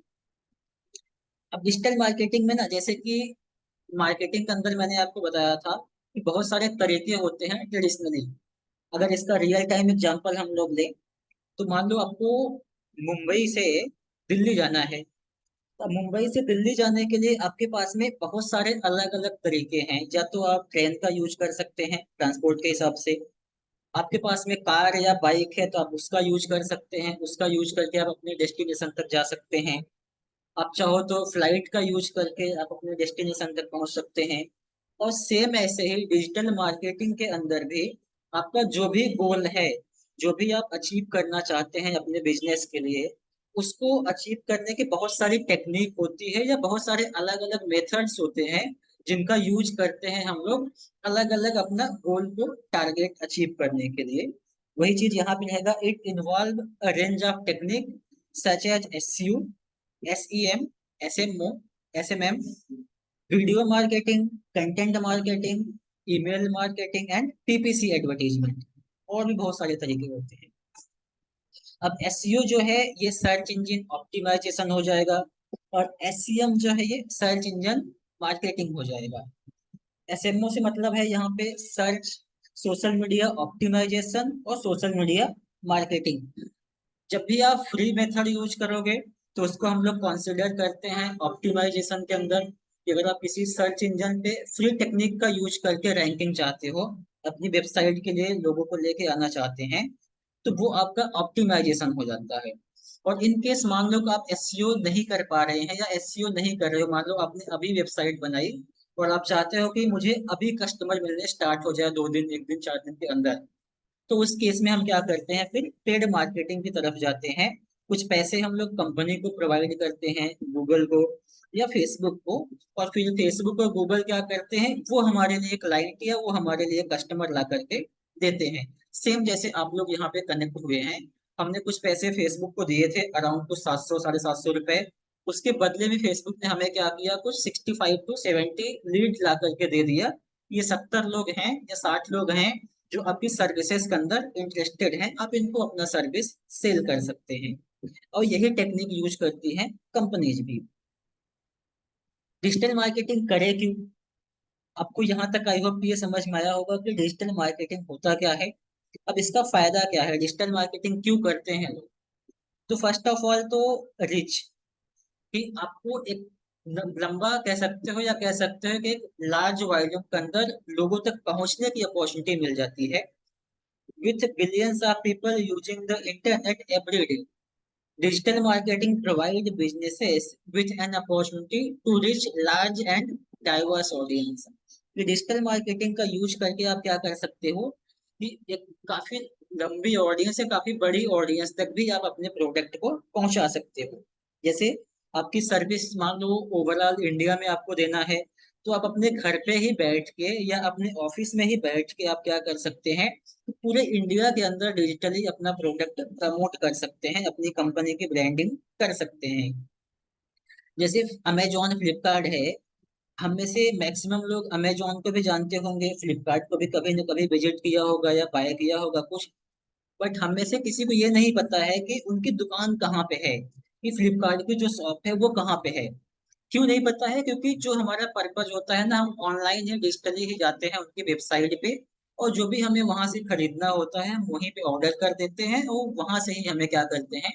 अब डिजिटल मार्केटिंग में ना, जैसे कि मार्केटिंग के अंदर मैंने आपको बताया था कि बहुत सारे तरीके होते हैं ट्रेडिशनली। अगर इसका रियल टाइम एग्जांपल हम लोग लें, तो मान लो आपको मुंबई से दिल्ली जाना है। तो मुंबई से दिल्ली जाने के लिए आपके पास में बहुत सारे अलग अलग तरीके हैं। या तो आप ट्रेन का यूज कर सकते हैं ट्रांसपोर्ट के हिसाब से, आपके पास में कार या बाइक है तो आप उसका यूज कर सकते हैं, उसका यूज करके आप अपने डेस्टिनेशन तक जा सकते हैं। आप चाहो तो फ्लाइट का यूज करके आप अपने डेस्टिनेशन तक पहुंच सकते हैं। और सेम ऐसे ही डिजिटल मार्केटिंग के अंदर भी आपका जो भी गोल है, जो भी आप अचीव करना चाहते हैं अपने बिजनेस के लिए, उसको अचीव करने की बहुत सारी टेक्निक होती है या बहुत सारे अलग अलग मेथड्स होते हैं जिनका यूज करते हैं हम लोग अलग अलग अपना गोल को टारगेट अचीव करने के लिए। वही चीज यहाँ पे रहेगा, it involve a range of technique such as SU, SEM, SMO, SMM, video marketing, content marketing, email marketing and PPC advertisement. और भी बहुत सारे तरीके होते हैं। अब एसईओ जो है ये सर्च इंजन ऑप्टिमाइजेशन हो जाएगा, और एसईएम जो है ये सर्च इंजन मार्केटिंग हो जाएगा। एसएमओ से मतलब है यहाँ पे सर्च, सोशल मीडिया ऑप्टिमाइजेशन और सोशल मीडिया मार्केटिंग। जब भी आप फ्री मेथड यूज करोगे तो उसको हम लोग कंसिडर करते हैं ऑप्टिमाइजेशन के अंदर, कि अगर आप किसी सर्च इंजन पे फ्री टेक्निक का यूज करके रैंकिंग चाहते हो, अपनी वेबसाइट के लिए लोगों को लेके आना चाहते हैं, तो वो आपका ऑप्टिमाइजेशन हो जाता है। और इन केस मान लो कि आप एसईओ नहीं कर पा रहे हैं या एसईओ नहीं कर रहे हो, मान लो आपने अभी वेबसाइट बनाई और आप चाहते हो कि मुझे अभी कस्टमर मिलने स्टार्ट हो जाए 2 दिन, 1 दिन, 4 दिन के अंदर, तो उस केस में हम क्या करते हैं, फिर पेड मार्केटिंग की तरफ जाते हैं। कुछ पैसे हम लोग कंपनी को प्रोवाइड करते हैं, गूगल को या फेसबुक को, और फिर फेसबुक और गूगल क्या करते हैं, वो हमारे लिए क्लाइंट या वो हमारे लिए कस्टमर ला करके देते हैं। सेम जैसे आप लोग यहाँ पे कनेक्ट हुए हैं, हमने कुछ पैसे फेसबुक को दिए थे, अराउंड कुछ 700, 750 रुपए। उसके बदले में फेसबुक ने हमें क्या किया, कुछ 65 to 70 लीड ला करके दे दिया। ये 70 लोग हैं या 60 लोग हैं जो आपकी सर्विसेज के अंदर इंटरेस्टेड हैं, आप इनको अपना सर्विस सेल कर सकते हैं। और यही टेक्निक यूज करती हैं कंपनीज भी। डिजिटल मार्केटिंग करे क्यों? आपको यहाँ तक आई होप ये समझ में आया होगा कि डिजिटल मार्केटिंग होता क्या है। अब इसका फायदा क्या है, डिजिटल मार्केटिंग क्यों करते हैं लोग? तो फर्स्ट ऑफ ऑल तो रिच, कि आपको एक लंबा कह सकते हो या कह सकते हो कि एक लार्ज वॉल्यूम के अंदर लोगों तक पहुंचने की अपॉर्चुनिटी मिल जाती है। With billions of people using the internet every day, digital marketing provides businesses with an opportunity to reach large and diverse audience. कि डिजिटल मार्केटिंग का यूज करके आप क्या कर सकते हो, कि एक काफी लंबी ऑडियंस है, काफी बड़ी ऑडियंस तक भी आप अपने प्रोडक्ट को पहुंचा सकते हो। जैसे आपकी सर्विस मान लो ओवरऑल इंडिया में आपको देना है, तो आप अपने घर पे ही बैठ के या अपने ऑफिस में ही बैठ के आप क्या कर सकते हैं, पूरे इंडिया के अंदर डिजिटली अपना प्रोडक्ट प्रमोट कर सकते हैं, अपनी कंपनी की ब्रांडिंग कर सकते हैं। जैसे अमेजोन, फ्लिपकार्ट है, हम में से मैक्सिमम लोग अमेजोन को भी जानते होंगे, फ्लिपकार्ट को भी कभी न कभी विजिट किया होगा या बाय किया होगा कुछ। बट हम में से किसी को ये नहीं पता है कि उनकी दुकान कहाँ पे है, कि फ्लिपकार्ट की जो शॉप है वो कहाँ पे है। क्यों नहीं पता है? क्योंकि जो हमारा पर्पज होता है ना, हम ऑनलाइन ही डिजिटली ही जाते हैं उनकी वेबसाइट पे, और जो भी हमें वहां से खरीदना होता है हम वहीं पे ऑर्डर कर देते हैं, और वहां से ही हमें क्या करते हैं,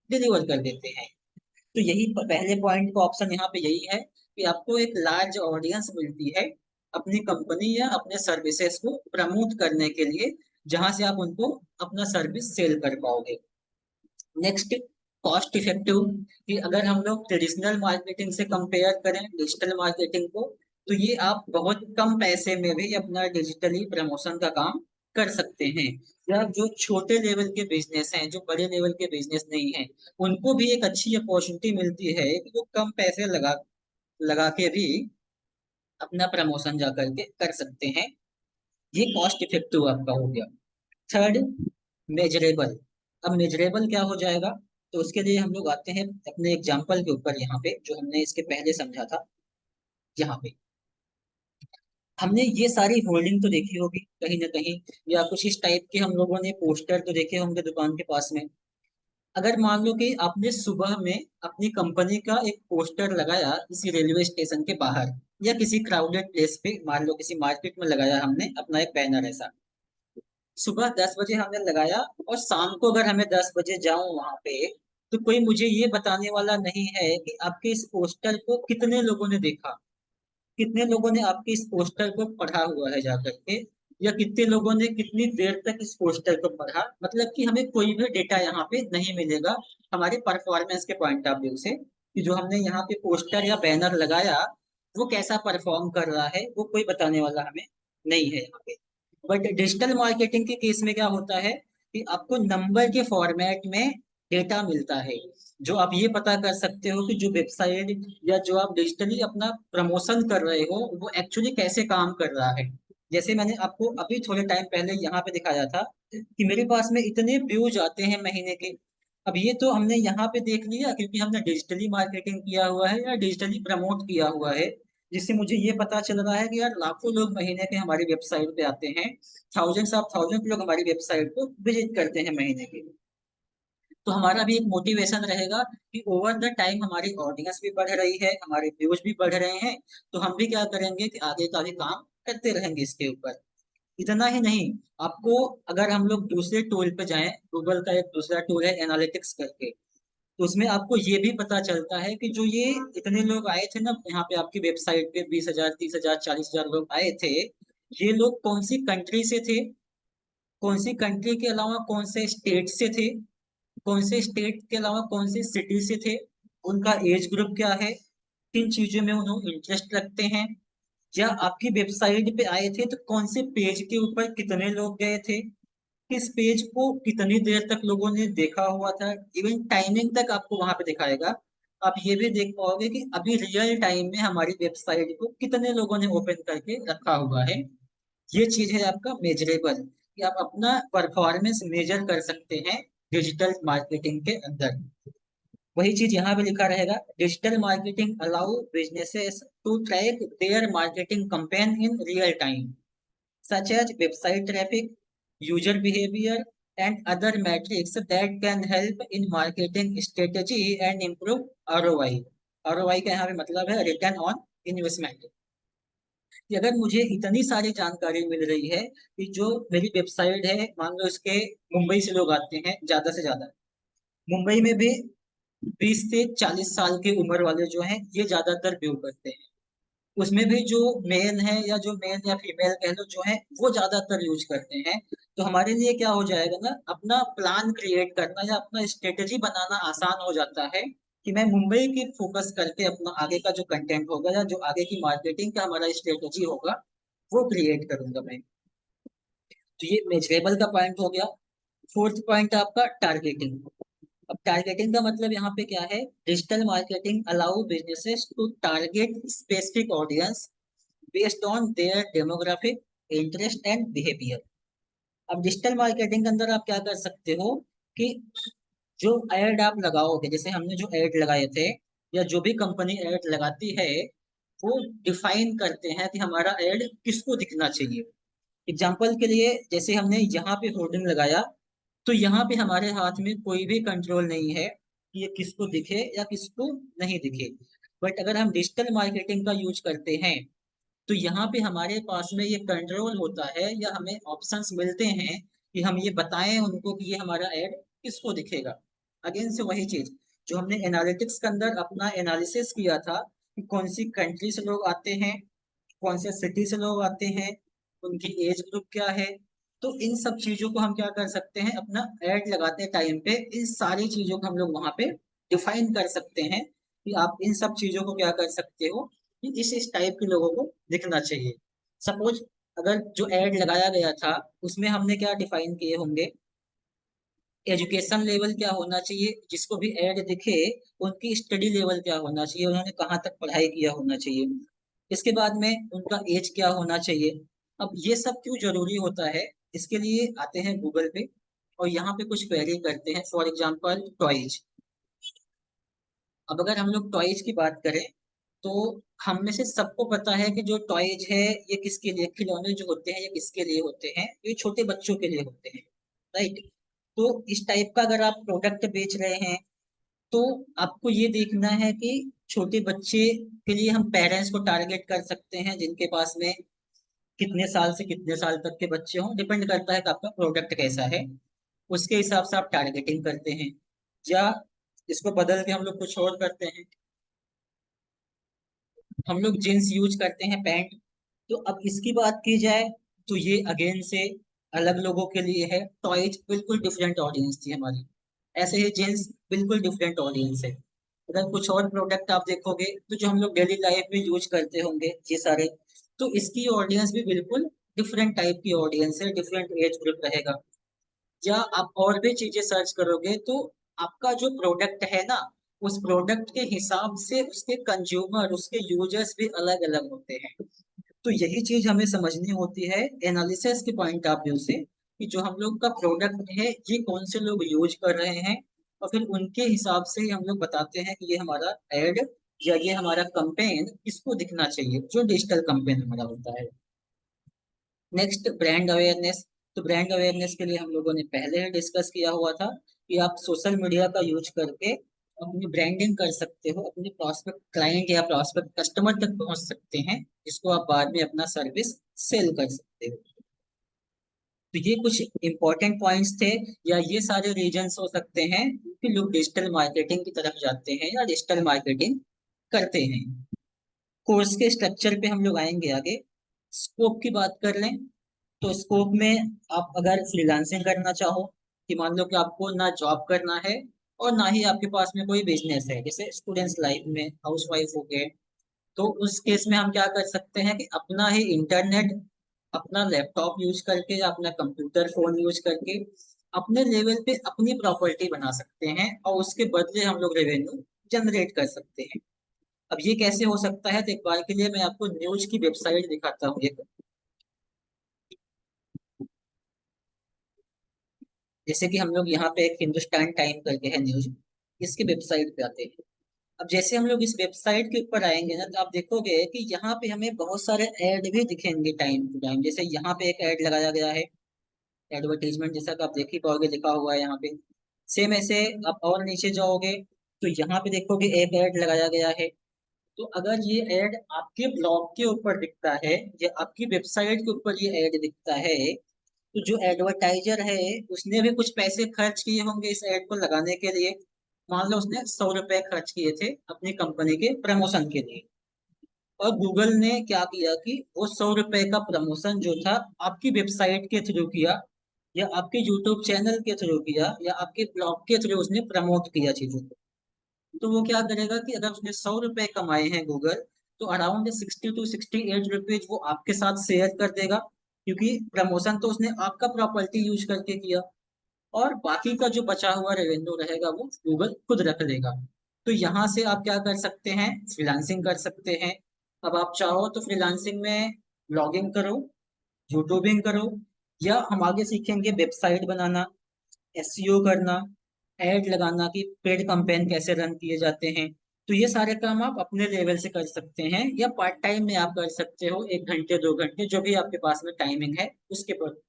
डिलीवर कर देते हैं। तो यही पहले पॉइंट का ऑप्शन यहाँ पे यही है, कि आपको एक लार्ज ऑडियंस मिलती है अपनी कंपनी या अपने सर्विसेज को प्रमोट करने के लिए, जहां से आप उनको अपना सर्विस सेल कर पाओगे। नेक्स्ट, कॉस्ट इफेक्टिव, कि अगर हम लोग ट्रेडिशनल मार्केटिंग से कंपेयर करें डिजिटल मार्केटिंग को, तो ये आप बहुत कम पैसे में भी अपना डिजिटली प्रमोशन का काम कर सकते हैं। या जो छोटे लेवल के बिजनेस हैं, जो बड़े लेवल के बिजनेस नहीं हैं, उनको भी एक अच्छी अपॉर्चुनिटी मिलती है कि वो कम पैसे लगा लगा के भी अपना प्रमोशन जा करके कर सकते हैं। ये कॉस्ट इफेक्टिव आपका हो गया। Third, measurable. अब मेजरेबल क्या हो जाएगा, तो उसके लिए हम लोग आते हैं अपने एग्जाम्पल के ऊपर, यहाँ पे जो हमने इसके पहले समझा था। यहाँ पे हमने ये सारी होल्डिंग तो देखी होगी कहीं ना कहीं, या कुछ इस टाइप के हम लोगों ने पोस्टर तो देखे होंगे दुकान के पास में। अगर मान लो कि आपने सुबह में अपनी कंपनी का एक पोस्टर लगाया किसी रेलवे स्टेशन के बाहर, या किसी क्राउडेड प्लेस पे, मान लो किसी मार्केट में लगाया हमने अपना एक बैनर ऐसा, सुबह 10 बजे हमने लगाया, और शाम को अगर हमें 10 बजे जाऊं वहां पे, तो कोई मुझे ये बताने वाला नहीं है कि आपके इस पोस्टर को कितने लोगों ने देखा, कितने लोगों ने आपके इस पोस्टर को पढ़ा हुआ है जाकर के, या कितने लोगों ने कितनी देर तक इस पोस्टर को पढ़ा। मतलब कि हमें कोई भी डेटा यहाँ पे नहीं मिलेगा हमारे परफॉर्मेंस के पॉइंट ऑफ व्यू से, कि जो हमने यहाँ पे पोस्टर या बैनर लगाया वो कैसा परफॉर्म कर रहा है, वो कोई बताने वाला हमें नहीं है यहाँ पे। बट डिजिटल मार्केटिंग के केस में क्या होता है, कि आपको नंबर के फॉर्मेट में डेटा मिलता है, जो आप ये पता कर सकते हो कि जो वेबसाइट या जो आप डिजिटली अपना प्रमोशन कर रहे हो वो एक्चुअली कैसे काम कर रहा है। जैसे मैंने आपको अभी थोड़े टाइम पहले यहाँ पे दिखाया था कि मेरे पास में इतने व्यूज आते हैं महीने के। अब ये तो हमने यहाँ पे देख लिया क्योंकि हमने डिजिटली मार्केटिंग किया हुआ है या डिजिटली प्रमोट किया हुआ है, जिससे मुझे ये पता चल रहा है कि यार लाखों लोग महीने के हमारी वेबसाइट पे आते हैं, थाउजेंड्स ऑफ थाउजेंड लोग हमारी वेबसाइट को विजिट करते हैं महीने के। तो हमारा भी एक मोटिवेशन रहेगा कि ओवर द टाइम हमारी ऑडियंस भी बढ़ रही है, हमारे व्यूज भी बढ़ रहे हैं, तो हम भी क्या करेंगे कि आगे का भी काम करते रहेंगे इसके ऊपर। इतना ही नहीं, आपको अगर हम लोग दूसरे टूल पे जाएं, गूगल का एक दूसरा टूल है एनालिटिक्स करके, तो उसमें आपको ये भी पता चलता है कि जो ये इतने लोग आए थे ना यहाँ पे आपकी वेबसाइट पे, 20,000 30,000 40,000 लोग आए थे, ये लोग कौन सी कंट्री से थे, कौन सी कंट्री के अलावा कौन से स्टेट से थे, कौन से स्टेट के अलावा कौन से सिटी से थे, उनका एज ग्रुप क्या है, किन चीजों में उन्होंने इंटरेस्ट रखते हैं, या आपकी वेबसाइट पे आए थे तो कौन से पेज के ऊपर कितने लोग गए थे, किस पेज को कितनी देर तक लोगों ने देखा हुआ था, इवन टाइमिंग तक आपको वहां पे दिखाएगा। आप ये भी देख पाओगे कि अभी रियल टाइम में हमारी वेबसाइट को कितने लोगों ने ओपन करके रखा हुआ है। ये चीज है आपका मेजरेबल, कि आप अपना परफॉर्मेंस मेजर कर सकते हैं डिजिटल मार्केटिंग के अंदर। वही चीज यहाँ पे लिखा रहेगा, digital marketing allow businesses to track their marketing campaign in real time such as website traffic, user behavior, and other metrics that can help in marketing strategy and improve ROI। ROI का यहाँ पे मतलब है रिटर्न ऑन इन्वेस्टमेंट। कि अगर मुझे इतनी सारी जानकारी मिल रही है कि जो मेरी वेबसाइट है, मान लो इसके मुंबई से लोग आते हैं ज्यादा से ज्यादा, मुंबई में भी 20 से 40 साल की उम्र वाले जो हैं ये ज्यादातर व्यू करते हैं, उसमें भी जो मेल है या जो मेल या फीमेल कह लो जो है वो ज्यादातर यूज करते हैं। तो हमारे लिए क्या हो जाएगा ना, अपना प्लान क्रिएट करना या अपना स्ट्रेटेजी बनाना आसान हो जाता है कि मैं मुंबई की फोकस करके अपना आगे का जो कंटेंट होगा या जो आगे की मार्केटिंग का हमारा स्ट्रेटेजी होगा वो क्रिएट करूंगा मैं। तो ये मेजरेबल का पॉइंट हो गया। फोर्थ पॉइंट आपका टारगेटिंग। अब टारगेटिंग का मतलब यहाँ पे क्या है, digital marketing allow businesses to target specific audience based on their demographic interest and behaviour. अब डिजिटल मार्केटिंग के अंदर आप क्या कर सकते हो कि जो एड आप लगाओगे, जैसे हमने जो एड लगाए थे या जो भी कंपनी एड लगाती है, वो डिफाइन करते हैं कि हमारा एड किसको दिखना चाहिए। एग्जाम्पल के लिए जैसे हमने यहाँ पे होर्डिंग लगाया, तो यहाँ पे हमारे हाथ में कोई भी कंट्रोल नहीं है कि ये किसको दिखे या किसको नहीं दिखे। बट अगर हम डिजिटल मार्केटिंग का यूज करते हैं तो यहाँ पे हमारे पास में ये कंट्रोल होता है या हमें ऑप्शंस मिलते हैं कि हम ये बताएं उनको कि ये हमारा ऐड किसको दिखेगा। अगेन से वही चीज जो हमने एनालिटिक्स के अंदर अपना एनालिसिस किया था कि कौन सी कंट्री से लोग आते हैं, कौन से सिटी से लोग आते हैं, उनकी एज ग्रुप क्या है। तो इन सब चीजों को हम क्या कर सकते हैं, अपना ऐड लगाते टाइम पे इन सारी चीजों को हम लोग वहां पे डिफाइन कर सकते हैं कि आप इन सब चीजों को क्या कर सकते हो कि इस टाइप के लोगों को दिखना चाहिए। सपोज अगर जो ऐड लगाया गया था उसमें हमने क्या डिफाइन किए होंगे, एजुकेशन लेवल क्या होना चाहिए, जिसको भी ऐड दिखे उनकी स्टडी लेवल क्या होना चाहिए, उन्होंने कहाँ तक पढ़ाई किया होना चाहिए, इसके बाद में उनका एज क्या होना चाहिए। अब ये सब क्यों जरूरी होता है, इसके लिए आते हैं गूगल पे और यहाँ पे कुछ क्वेरी करते हैं, फॉर एग्जांपल टॉयज। अब अगर हम लोग टॉयज की बात करें तो हम में से सबको पता है कि जो टॉयज है ये किसके लिए, खिलौने जो होते हैं ये किसके लिए होते हैं, ये छोटे बच्चों के लिए होते हैं, राइट। तो इस टाइप का अगर आप प्रोडक्ट बेच रहे हैं तो आपको ये देखना है कि छोटे बच्चे के लिए हम पेरेंट्स को टारगेट कर सकते हैं जिनके पास में कितने साल से कितने साल तक के बच्चे हों, डिपेंड करता है कि आपका प्रोडक्ट कैसा है, उसके हिसाब से आप टारगेटिंग करते हैं। या इसको बदल के हम लोग कुछ और करते हैं, हम लोग जींस यूज करते हैं, पैंट। तो अब इसकी बात की जाए तो ये अगेन से अलग लोगों के लिए है, टॉयज बिल्कुल डिफरेंट ऑडियंस थी हमारी, ऐसे ही जींस बिल्कुल डिफरेंट ऑडियंस है। अगर कुछ और प्रोडक्ट आप देखोगे तो जो हम लोग डेली लाइफ में यूज करते होंगे ये सारे, तो इसकी ऑडियंस भी बिल्कुल डिफरेंट टाइप की ऑडियंस है, डिफरेंट एज ग्रुप रहेगा। या आप और भी चीजें सर्च करोगे तो आपका जो प्रोडक्ट है ना, उस प्रोडक्ट के हिसाब से उसके कंज्यूमर उसके यूजर्स भी अलग अलग होते हैं। तो यही चीज हमें समझनी होती है एनालिसिस के पॉइंट ऑफ व्यू से कि जो हम लोग का प्रोडक्ट है ये कौन से लोग यूज कर रहे हैं, और फिर उनके हिसाब से ही हम लोग बताते हैं कि ये हमारा एड या ये हमारा कंपेन किसको दिखना चाहिए, जो डिजिटल कंपेन हमारा होता है। Next brand awareness. तो ब्रांड अवेयरनेस के लिए हम लोगों ने पहले ही डिस्कस किया हुआ था कि आप सोशल मीडिया का यूज करके अपनी ब्रांडिंग कर सकते हो, अपने प्रॉस्पेक्ट क्लाइंट या प्रॉस्पेक्ट कस्टमर तक पहुंच सकते हैं, जिसको आप बाद में अपना सर्विस सेल कर सकते हो। तो ये कुछ इंपॉर्टेंट पॉइंट्स थे, या ये सारे रीजंस हो सकते हैं कि लोग डिजिटल मार्केटिंग की तरफ जाते हैं या डिजिटल मार्केटिंग करते हैं। कोर्स के स्ट्रक्चर पे हम लोग आएंगे आगे। स्कोप की बात कर लें तो स्कोप में आप अगर फ्रीलांसिंग करना चाहो, कि मान लो कि आपको ना जॉब करना है और ना ही आपके पास में कोई बिजनेस है, जैसे स्टूडेंट्स लाइफ में हाउस वाइफ हो गए, तो उस केस में हम क्या कर सकते हैं कि अपना ही इंटरनेट, अपना लैपटॉप यूज करके या अपना कंप्यूटर फोन यूज करके अपने लेवल पे अपनी प्रॉपर्टी बना सकते हैं, और उसके बदले हम लोग रेवेन्यू जनरेट कर सकते हैं। अब ये कैसे हो सकता है, तो एक बार के लिए मैं आपको न्यूज की वेबसाइट दिखाता हूँ एक। जैसे कि हम लोग यहाँ पे एक हिंदुस्तान टाइम करके है न्यूज, इसकी वेबसाइट पे आते हैं। अब जैसे हम लोग इस वेबसाइट के ऊपर आएंगे ना, तो आप देखोगे कि यहाँ पे हमें बहुत सारे ऐड भी दिखेंगे टाइम टू टाइम। जैसे यहाँ पे एक ऐड लगाया गया है, एडवर्टीजमेंट जैसा कि आप देख ही पाओगे, लिखा हुआ है यहाँ पे। सेम ऐसे आप और नीचे जाओगे तो यहाँ पे देखोगे एक ऐड लगाया गया है। तो अगर ये ऐड आपके ब्लॉग के ऊपर दिखता है या आपकी वेबसाइट के ऊपर ये ऐड दिखता है, तो जो एडवर्टाइजर है उसने भी कुछ पैसे खर्च किए होंगे इस ऐड को लगाने के लिए। मान लो उसने 100 रुपए खर्च किए थे अपनी कंपनी के प्रमोशन के लिए, और गूगल ने क्या किया कि वो 100 रुपए का प्रमोशन जो था आपकी वेबसाइट के थ्रू किया, या आपके यूट्यूब चैनल के थ्रू किया, या आपके ब्लॉग के थ्रू उसने प्रमोट किया चीजों को। तो वो क्या करेगा कि अगर उसने 100 रुपए कमाए हैं गूगल, तो अराउंड 60 to 68 रुपीज वो आपके साथ शेयर कर देगा, क्योंकि प्रमोशन तो उसने आपका प्रॉपर्टी यूज करके किया। और बाकी का जो बचा हुआ रेवेन्यू रहेगा वो गूगल खुद रख लेगा। तो यहाँ से आप क्या कर सकते हैं, फ्रीलांसिंग कर सकते हैं। अब आप चाहो तो फ्रीलांसिंग में ब्लॉगिंग करो, यूट्यूबिंग करो, या हम आगे सीखेंगे वेबसाइट बनाना, एसईओ करना, एड लगाना, कि पेड कैंपेन कैसे रन किए जाते हैं। तो ये सारे काम आप अपने लेवल से कर सकते हैं, या पार्ट टाइम में आप कर सकते हो, 1 घंटे 2 घंटे जो भी आपके पास में टाइमिंग है उसके पर,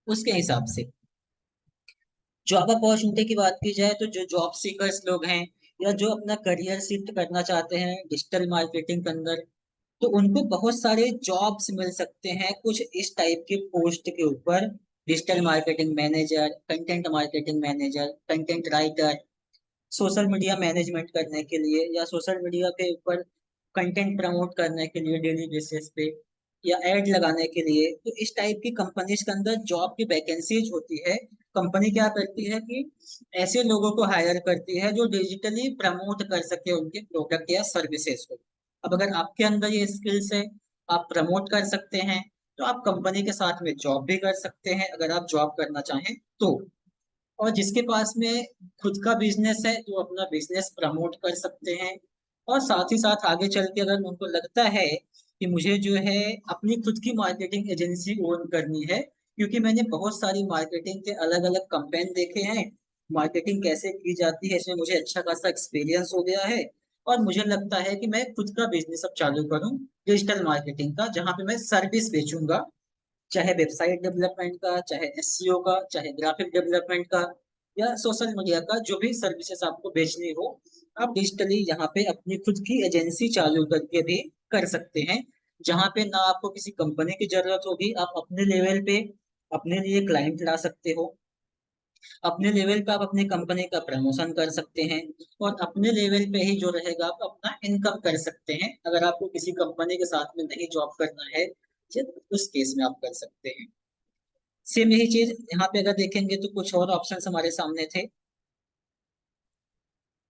उसके हिसाब से। जॉब अपॉर्चुनिटी की बात की जाए तो जो जॉब सीकर्स लोग हैं, या जो अपना करियर शिफ्ट करना चाहते हैं डिजिटल मार्केटिंग के अंदर, तो उनको बहुत सारे जॉब्स मिल सकते हैं कुछ इस टाइप के पोस्ट के ऊपर। Digital marketing manager, content marketing manager, content writer, social media management करने के लिए, या सोशल मीडिया के ऊपर कंटेंट प्रमोट करने के लिए डेली बेसिस पे, या एड लगाने के लिए। तो इस टाइप की कंपनीज के अंदर जॉब की वैकेंसीज होती है। कंपनी क्या करती है कि ऐसे लोगों को हायर करती है जो डिजिटली प्रमोट कर सके उनके प्रोडक्ट या सर्विसेज को। अब अगर आपके अंदर ये स्किल्स है, आप प्रमोट कर सकते हैं, तो आप कंपनी के साथ में जॉब भी कर सकते हैं अगर आप जॉब करना चाहें तो। और जिसके पास में खुद का बिजनेस है तो अपना बिजनेस प्रमोट कर सकते हैं। और साथ ही साथ आगे चल के अगर उनको लगता है कि मुझे जो है अपनी खुद की मार्केटिंग एजेंसी ओन करनी है, क्योंकि मैंने बहुत सारी मार्केटिंग के अलग अलग कंपेन देखे हैं, मार्केटिंग कैसे की जाती है इसमें मुझे अच्छा खासा एक्सपीरियंस हो गया है, और मुझे लगता है कि मैं खुद का बिजनेस अब चालू करूं डिजिटल मार्केटिंग का, जहां पे मैं सर्विस बेचूंगा, चाहे वेबसाइट डेवलपमेंट का, चाहे एसईओ का, चाहे ग्राफिक डेवलपमेंट का, या सोशल मीडिया का, जो भी सर्विसेज आपको बेचनी हो, आप डिजिटली यहाँ पे अपनी खुद की एजेंसी चालू करके भी कर सकते हैं, जहाँ पे ना आपको किसी कंपनी की जरूरत होगी। आप अपने लेवल पे अपने लिए क्लाइंट ला सकते हो, अपने लेवल पे आप अपनी कंपनी का प्रमोशन कर सकते हैं, और अपने लेवल पे ही जो रहेगा आप अपना इनकम कर सकते हैं। अगर आपको किसी कंपनी के साथ में नहीं जॉब करना है, तो उस केस में आप कर सकते हैं। सेम यही चीज यहाँ पे अगर देखेंगे तो कुछ और ऑप्शंस हमारे सामने थे।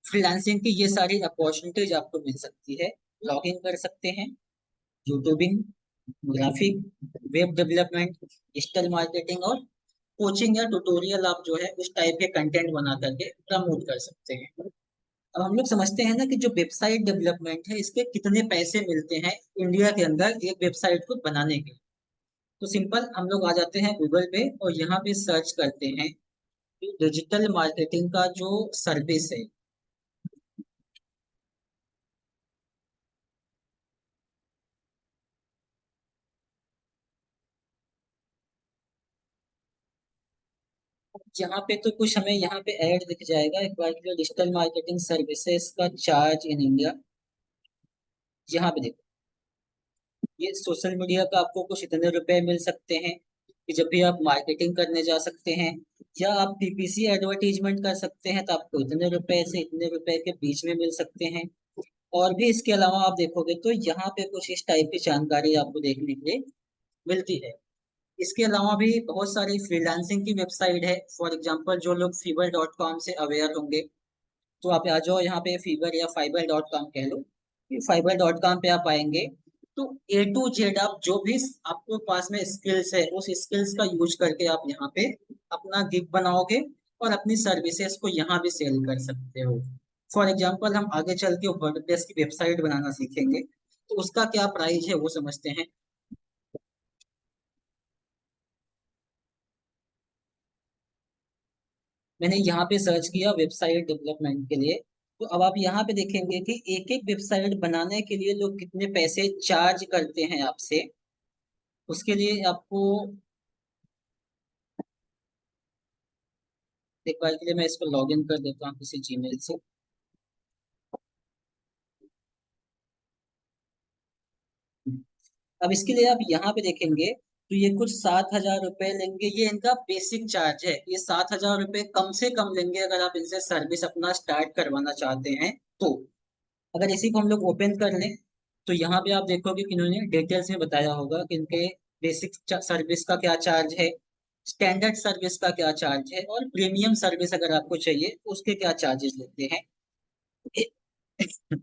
फ्रीलांसिंग की ये सारी अपॉर्चुनिटीज आपको मिल सकती है। लॉगिंग कर सकते हैं, YouTubing, graphic, web development, digital marketing, और कोचिंग या ट्यूटोरियल आप जो है उस टाइप के कंटेंट बना करके प्रमोट कर सकते हैं। अब हम लोग समझते हैं ना कि जो वेबसाइट डेवलपमेंट है इसके कितने पैसे मिलते हैं इंडिया के अंदर एक वेबसाइट को बनाने के। तो सिंपल हम लोग आ जाते हैं गूगल पे और यहाँ पे सर्च करते हैं डिजिटल मार्केटिंग का जो सर्विस है, यहाँ पे तो कुछ हमें यहाँ पे ऐड दिख जाएगा एक बार के लिए, डिजिटल मार्केटिंग सर्विसेज का चार्ज इन इंडिया। यहाँ पे देखो, ये सोशल मीडिया का आपको कुछ इतने रुपए मिल सकते हैं कि जब भी आप मार्केटिंग करने जा सकते हैं, या आप पीपीसी एडवर्टीजमेंट कर सकते हैं तो आपको इतने रुपए से इतने रुपए के बीच में मिल सकते हैं। और भी इसके अलावा आप देखोगे तो यहाँ पे कुछ इस टाइप की जानकारी आपको देखने के लिए मिलती है। इसके अलावा भी बहुत सारी फ्रीलांसिंग की वेबसाइट है। फॉर एग्जांपल जो लोग fiverr.com से अवेयर होंगे, तो आप आ जाओ यहाँ पे फीवर या fiverr.com कह लो। fiverr.com पे आप आएंगे तो ए टू जेड आप जो भी आपके पास में स्किल्स है उस स्किल्स का यूज करके आप यहाँ पे अपना गिग बनाओगे और अपनी सर्विसेज को यहाँ भी सेल कर सकते हो। फॉर एग्जांपल हम आगे चल के वर्डप्रेस की वेबसाइट बनाना सीखेंगे, तो उसका क्या प्राइस है वो समझते हैं। मैंने यहाँ पे सर्च किया वेबसाइट डेवलपमेंट के लिए, तो अब आप यहाँ पे देखेंगे कि एक एक वेबसाइट बनाने के लिए लोग कितने पैसे चार्ज करते हैं आपसे। उसके लिए आपको एक बार के लिए मैं इस पर लॉग इन कर देता हूँ किसी जीमेल से। अब इसके लिए आप यहाँ पे देखेंगे तो ये कुछ 7,000 रुपए लेंगे, ये इनका बेसिक चार्ज है। ये 7,000 रुपए कम से कम लेंगे अगर आप इनसे सर्विस अपना स्टार्ट करवाना चाहते हैं तो। अगर इसी को हम लोग ओपन कर लें तो यहाँ पे आप देखोगे कि इन्होंने डिटेल्स में बताया होगा कि इनके बेसिक सर्विस का क्या चार्ज है, स्टैंडर्ड सर्विस का क्या चार्ज है, और प्रीमियम सर्विस अगर आपको चाहिए तो उसके क्या चार्जेस लेते हैं।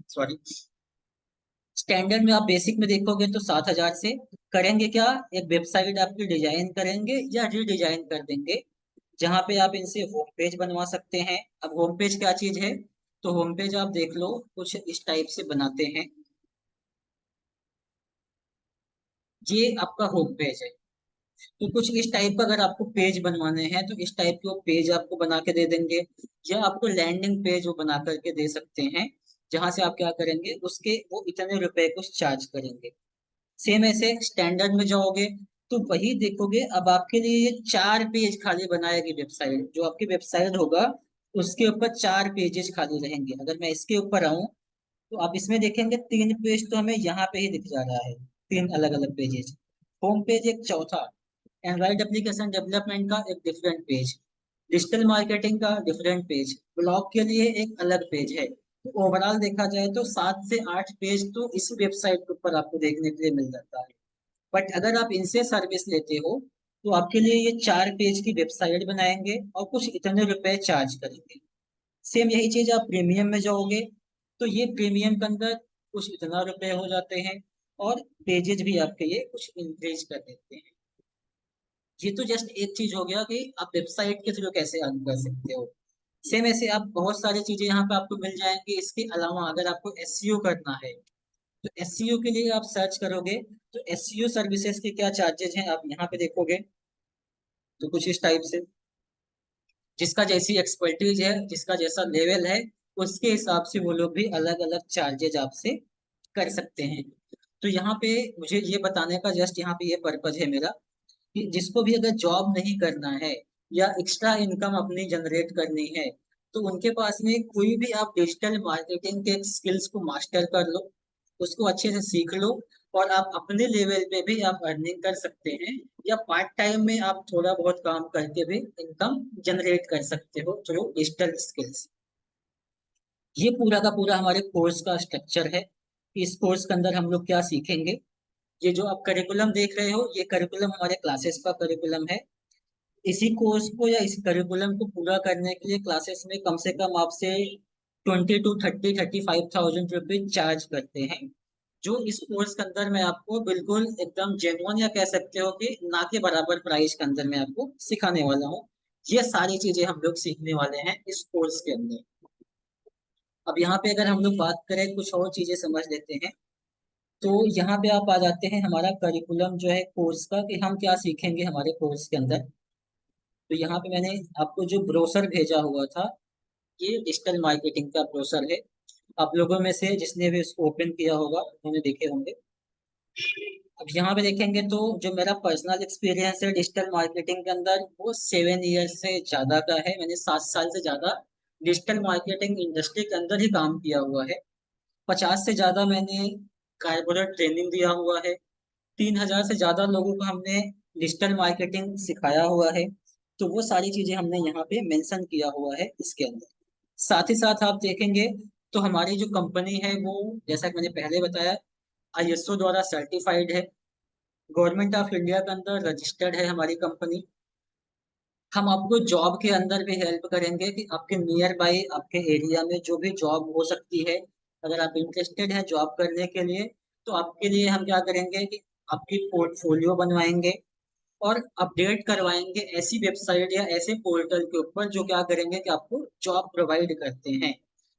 सॉरी। स्टैंडर्ड में आप बेसिक में देखोगे तो 7,000 से करेंगे क्या, एक वेबसाइट आपकी डिजाइन करेंगे या रीडिजाइन कर देंगे, जहाँ पे आप इनसे होम पेज बनवा सकते हैं। अब होम पेज क्या चीज है, तो होम पेज आप देख लो कुछ इस टाइप से बनाते हैं। ये आपका होम पेज है। तो कुछ इस टाइप का अगर आपको पेज बनवाने हैं तो इस टाइप के वो पेज आपको बना के दे देंगे, या आपको लैंडिंग पेज वो बना करके दे सकते हैं, जहां से आप क्या करेंगे उसके वो इतने रुपए कुछ चार्ज करेंगे। सेम ऐसे स्टैंडर्ड में जाओगे तो वही देखोगे, अब आपके लिए ये 4 पेज खाली बनाएगी वेबसाइट। जो आपकी वेबसाइट होगा उसके ऊपर 4 पेजेस खाली रहेंगे। अगर मैं इसके ऊपर आऊं तो आप इसमें देखेंगे 3 पेज तो हमें यहाँ पे ही दिख जा रहा है, 3 अलग अलग पेजेस। होम पेज एक चौथा, एंड्रॉइड एप्लीकेशन डेवलपमेंट का एक डिफरेंट पेज, डिजिटल मार्केटिंग का डिफरेंट पेज, ब्लॉग के लिए एक अलग पेज है। तो ओवरऑल देखा जाए तो 7 से 8 पेज तो इसी वेबसाइट के ऊपर आपको देखने के लिए मिल जाता है। बट अगर आप इनसे सर्विस लेते हो तो आपके लिए ये 4 पेज की वेबसाइट बनाएंगे और कुछ इतने रुपए चार्ज करेंगे। सेम यही चीज आप प्रीमियम में जाओगे तो ये प्रीमियम के अंदर कुछ इतना रुपए हो जाते हैं, और पेजेस भी आपके ये कुछ इंक्रीज कर देते हैं। ये तो जस्ट एक चीज हो गया कि आप वेबसाइट के थ्रू कैसे अर्न कर सकते हो। सेम ऐसे आप बहुत सारी चीजें यहाँ पे आपको मिल जाएंगी। इसके अलावा अगर आपको एसईओ करना है तो एसईओ के लिए आप सर्च करोगे तो एसईओ सर्विसेज के क्या चार्जेज हैं आप यहाँ पे देखोगे। तो कुछ इस टाइप से जिसका जैसी एक्सपर्टीज है, जिसका जैसा लेवल है, उसके हिसाब से वो लोग भी अलग अलग चार्जेज आपसे कर सकते हैं। तो यहाँ पे मुझे ये बताने का जस्ट यहाँ पे ये पर्पज है मेरा कि जिसको भी अगर जॉब नहीं करना है या एक्स्ट्रा इनकम अपनी जनरेट करनी है तो उनके पास में कोई भी आप डिजिटल मार्केटिंग के स्किल्स को मास्टर कर लो, उसको अच्छे से सीख लो, और आप अपने लेवल पे भी आप अर्निंग कर सकते हैं, या पार्ट टाइम में आप थोड़ा बहुत काम करके भी इनकम जनरेट कर सकते हो थ्रू डिजिटल स्किल्स। ये पूरा का पूरा हमारे कोर्स का स्ट्रक्चर है। इस कोर्स के अंदर हम लोग क्या सीखेंगे, ये जो आप करिकुलम देख रहे हो ये करिकुलम हमारे क्लासेस का करिकुलम है। इसी कोर्स को या इस करिकुलम को पूरा करने के लिए क्लासेस में कम से कम आपसे 20 to 35,000 रुपीज चार्ज करते हैं। जो इस कोर्स के अंदर मैं आपको बिल्कुल एकदम जेन्युइन या कह सकते हो कि ना के बराबर प्राइस के अंदर मैं आपको सिखाने वाला हूँ। ये सारी चीजें हम लोग सीखने वाले हैं इस कोर्स के अंदर। अब यहाँ पे अगर हम लोग बात करें कुछ और चीजें समझ लेते हैं, तो यहाँ पे आप आ जाते हैं हमारा करिकुलम जो है कोर्स का, कि हम क्या सीखेंगे हमारे कोर्स के अंदर। तो यहाँ पे मैंने आपको जो ब्रोशर भेजा हुआ था, ये डिजिटल मार्केटिंग का ब्रोशर है। आप लोगों में से जिसने भी इसको ओपन किया होगा उन्होंने देखे होंगे। अब यहाँ पे देखेंगे तो जो मेरा पर्सनल एक्सपीरियंस है डिजिटल मार्केटिंग के अंदर, वो 7 ईयर से ज्यादा का है। मैंने 7 साल से ज्यादा डिजिटल मार्केटिंग इंडस्ट्री के अंदर ही काम किया हुआ है। 50 से ज्यादा मैंने कारपोरेट ट्रेनिंग दिया हुआ है। 3,000 से ज्यादा लोगों को हमने डिजिटल मार्केटिंग सिखाया हुआ है। तो वो सारी चीजें हमने यहाँ पे मेंशन किया हुआ है इसके अंदर। साथ ही साथ आप देखेंगे तो हमारी जो कंपनी है वो, जैसा कि मैंने पहले बताया, आईएसओ द्वारा सर्टिफाइड है। गवर्नमेंट ऑफ इंडिया के अंदर रजिस्टर्ड है हमारी कंपनी। हम आपको जॉब के अंदर भी हेल्प करेंगे कि आपके नियर बाई आपके एरिया में जो भी जॉब हो सकती है, अगर आप इंटरेस्टेड हैं जॉब करने के लिए, तो आपके लिए हम क्या करेंगे कि आपकी पोर्टफोलियो बनवाएंगे और अपडेट करवाएंगे ऐसी वेबसाइट या ऐसे पोर्टल के ऊपर जो क्या करेंगे कि आपको जॉब प्रोवाइड करते हैं।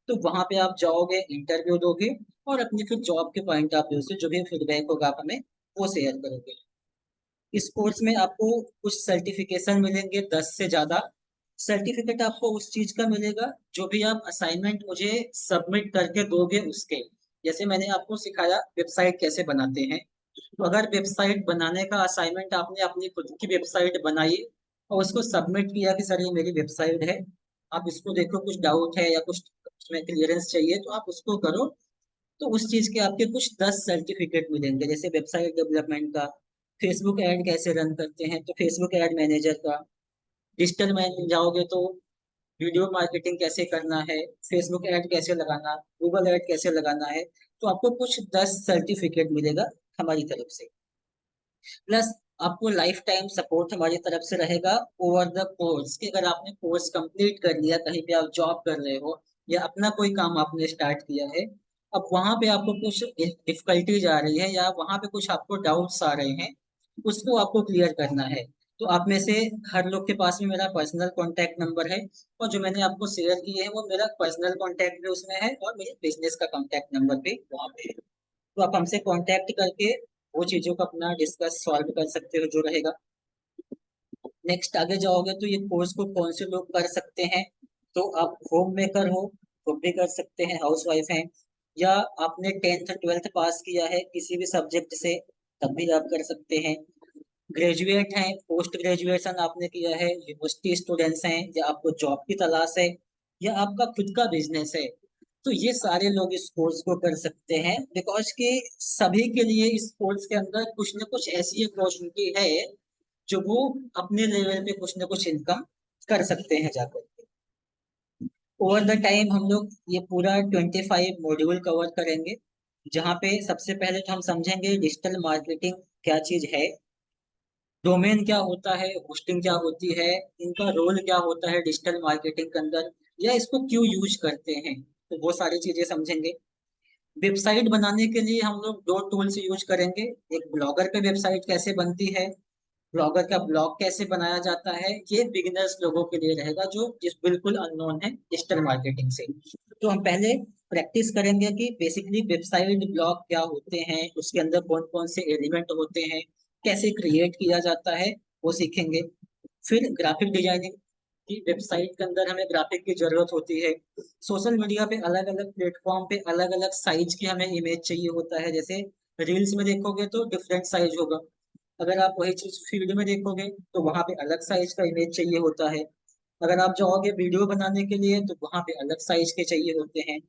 तो वहां पे आप जाओगे, इंटरव्यू दोगे और अपनी फिर जॉब के पॉइंट ऑफ व्यू से जो भी फीडबैक होगा आप हमें वो शेयर करोगे। इस कोर्स में आपको कुछ सर्टिफिकेशन मिलेंगे, 10 से ज्यादा सर्टिफिकेट आपको उस चीज का मिलेगा जो भी आप असाइनमेंट मुझे सबमिट करके दोगे उसके। जैसे मैंने आपको सिखाया वेबसाइट कैसे बनाते हैं, तो अगर वेबसाइट बनाने का असाइनमेंट आपने अपनी खुद की वेबसाइट बनाई और उसको सबमिट किया कि सर ये मेरी वेबसाइट है, आप इसको देखो, कुछ डाउट है या कुछ उसमें क्लियरेंस चाहिए तो आप उसको करो, तो उस चीज के आपके कुछ 10 सर्टिफिकेट मिलेंगे। जैसे वेबसाइट डेवलपमेंट का, फेसबुक ऐड कैसे रन करते हैं तो फेसबुक ऐड मैनेजर का, डिजिटल में जाओगे तो वीडियो मार्केटिंग कैसे करना है, फेसबुक ऐड कैसे लगाना, गूगल ऐड कैसे लगाना है। तो आपको कुछ 10 सर्टिफिकेट मिलेगा हमारी तरफ से। प्लस आपको लाइफ टाइम सपोर्ट हमारी तरफ से रहेगा ओवर द कोर्स, कि अगर आपने कोर्स कंप्लीट कर लिया, कहीं पे आप जॉब कर रहे हो या अपना कोई काम आपने स्टार्ट किया है, अब वहां पे आपको कुछ डिफिकल्टीज आ रही है या वहां पे कुछ आपको डाउट्स आ रहे हैं, उसको आपको क्लियर करना है। तो आप में से हर लोग के पास में मेरा पर्सनल कांटेक्ट नंबर है, और जो मैंने आपको शेयर किए हैं वो मेरा पर्सनल कांटेक्ट भी उसमें है और मेरे बिजनेस का कांटेक्ट नंबर भी वहाँ पे है। तो आप हमसे कांटेक्ट करके वो चीजों को अपना डिस्कस सॉल्व कर सकते हो जो रहेगा। नेक्स्ट आगे जाओगे तो ये कोर्स को कौन से लोग कर सकते हैं, तो आप होम मेकर हो तो भी कर सकते हैं, हाउस वाइफ हैं, या आपने 10th 12th पास किया है किसी भी सब्जेक्ट से तब भी आप कर सकते हैं। ग्रेजुएट हैं, पोस्ट ग्रेजुएशन आपने किया है, यूनिवर्सिटी स्टूडेंट्स हैं, या आपको जॉब की तलाश है, या आपका खुद का बिजनेस है, तो ये सारे लोग इस कोर्स को कर सकते हैं। बिकॉज कि सभी के लिए इस कोर्स के अंदर कुछ ना कुछ ऐसी अपॉर्चुनिटी है जो वो अपने लेवल पे कुछ ना कुछ इनकम कर सकते हैं जाकर के। ओवर द टाइम हम लोग ये पूरा 25 मॉड्यूल कवर करेंगे, जहाँ पे सबसे पहले तो हम समझेंगे डिजिटल मार्केटिंग क्या चीज है, डोमेन क्या होता है, होस्टिंग क्या होती है, इनका रोल क्या होता है डिजिटल मार्केटिंग के अंदर, या इसको क्यों यूज करते हैं, तो वो सारी चीजें समझेंगे। वेबसाइट बनाने के लिए हम लोग दो टूल्स यूज करेंगे। एक ब्लॉगर पे वेबसाइट कैसे बनती है, ब्लॉगर का ब्लॉग कैसे बनाया जाता है, ये बिगिनर्स लोगों के लिए रहेगा जो जिस बिल्कुल अननोन है डिजिटल मार्केटिंग से। तो हम पहले प्रैक्टिस करेंगे कि बेसिकली वेबसाइट ब्लॉग क्या होते हैं, उसके अंदर कौन कौन से एलिमेंट होते हैं, कैसे क्रिएट किया जाता है, वो सीखेंगे। फिर ग्राफिक डिजाइनिंग, की वेबसाइट के अंदर हमें ग्राफिक की जरूरत होती है। सोशल मीडिया पे अलग अलग प्लेटफॉर्म पे अलग अलग साइज की हमें इमेज चाहिए होता है। जैसे रील्स में देखोगे तो डिफरेंट साइज होगा, अगर आप वही चीज फील्ड में देखोगे तो वहां पे अलग साइज का इमेज चाहिए होता है। अगर आप जाओगे वीडियो बनाने के लिए तो वहां पे अलग साइज के चाहिए होते हैं।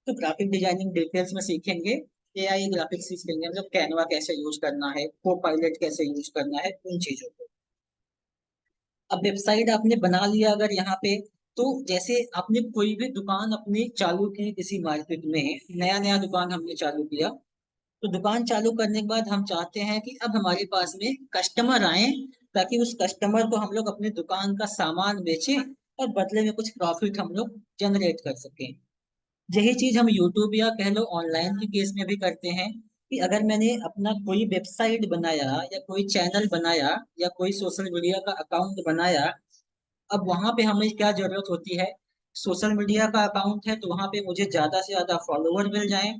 तो ग्राफिक डिजाइनिंग डिटेल्स में सीखेंगे, एआई ग्राफिक्स सीखेंगे, मतलब कैनवा कैसे यूज करना है, को पायलट कैसे यूज करना है, उन चीजों को। अब वेबसाइट आपने बना लिया अगर यहाँ पे, तो जैसे आपने कोई भी दुकान अपनी चालू की किसी मार्केट में, नया नया दुकान हमने चालू किया, तो दुकान चालू करने के बाद हम चाहते हैं कि अब हमारे पास में कस्टमर आए, ताकि उस कस्टमर को हम लोग अपने दुकान का सामान बेचें और बदले में कुछ प्रॉफिट हम लोग जनरेट कर सकें। यही चीज हम यूट्यूब या कह लो ऑनलाइन के केस में भी करते हैं, कि अगर मैंने अपना कोई वेबसाइट बनाया या कोई चैनल बनाया या कोई सोशल मीडिया का अकाउंट बनाया, अब वहां पे हमें क्या जरूरत होती है, सोशल मीडिया का अकाउंट है तो वहां पे मुझे ज्यादा से ज्यादा फॉलोवर मिल जाएं,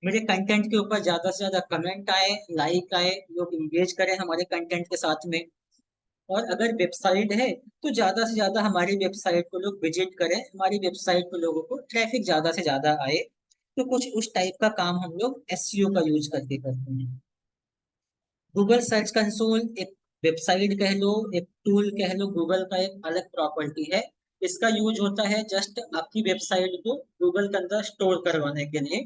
मेरे कंटेंट के ऊपर ज्यादा से ज्यादा कमेंट आए, लाइक आए, लोग इंगेज करें हमारे कंटेंट के साथ में। और अगर वेबसाइट है तो ज्यादा से ज्यादा हमारी वेबसाइट को लोग विजिट करें, हमारी वेबसाइट को लोगों को ट्रैफिक ज्यादा से ज्यादा आए। तो कुछ उस टाइप का काम हम लोग एसईओ का यूज करके करते हैं। गूगल सर्च कंसोल एक वेबसाइट कह लो, एक टूल कह लो, गूगल का एक अलग प्रॉपर्टी है। इसका यूज होता है जस्ट आपकी वेबसाइट को गूगल के अंदर स्टोर करवाने के लिए,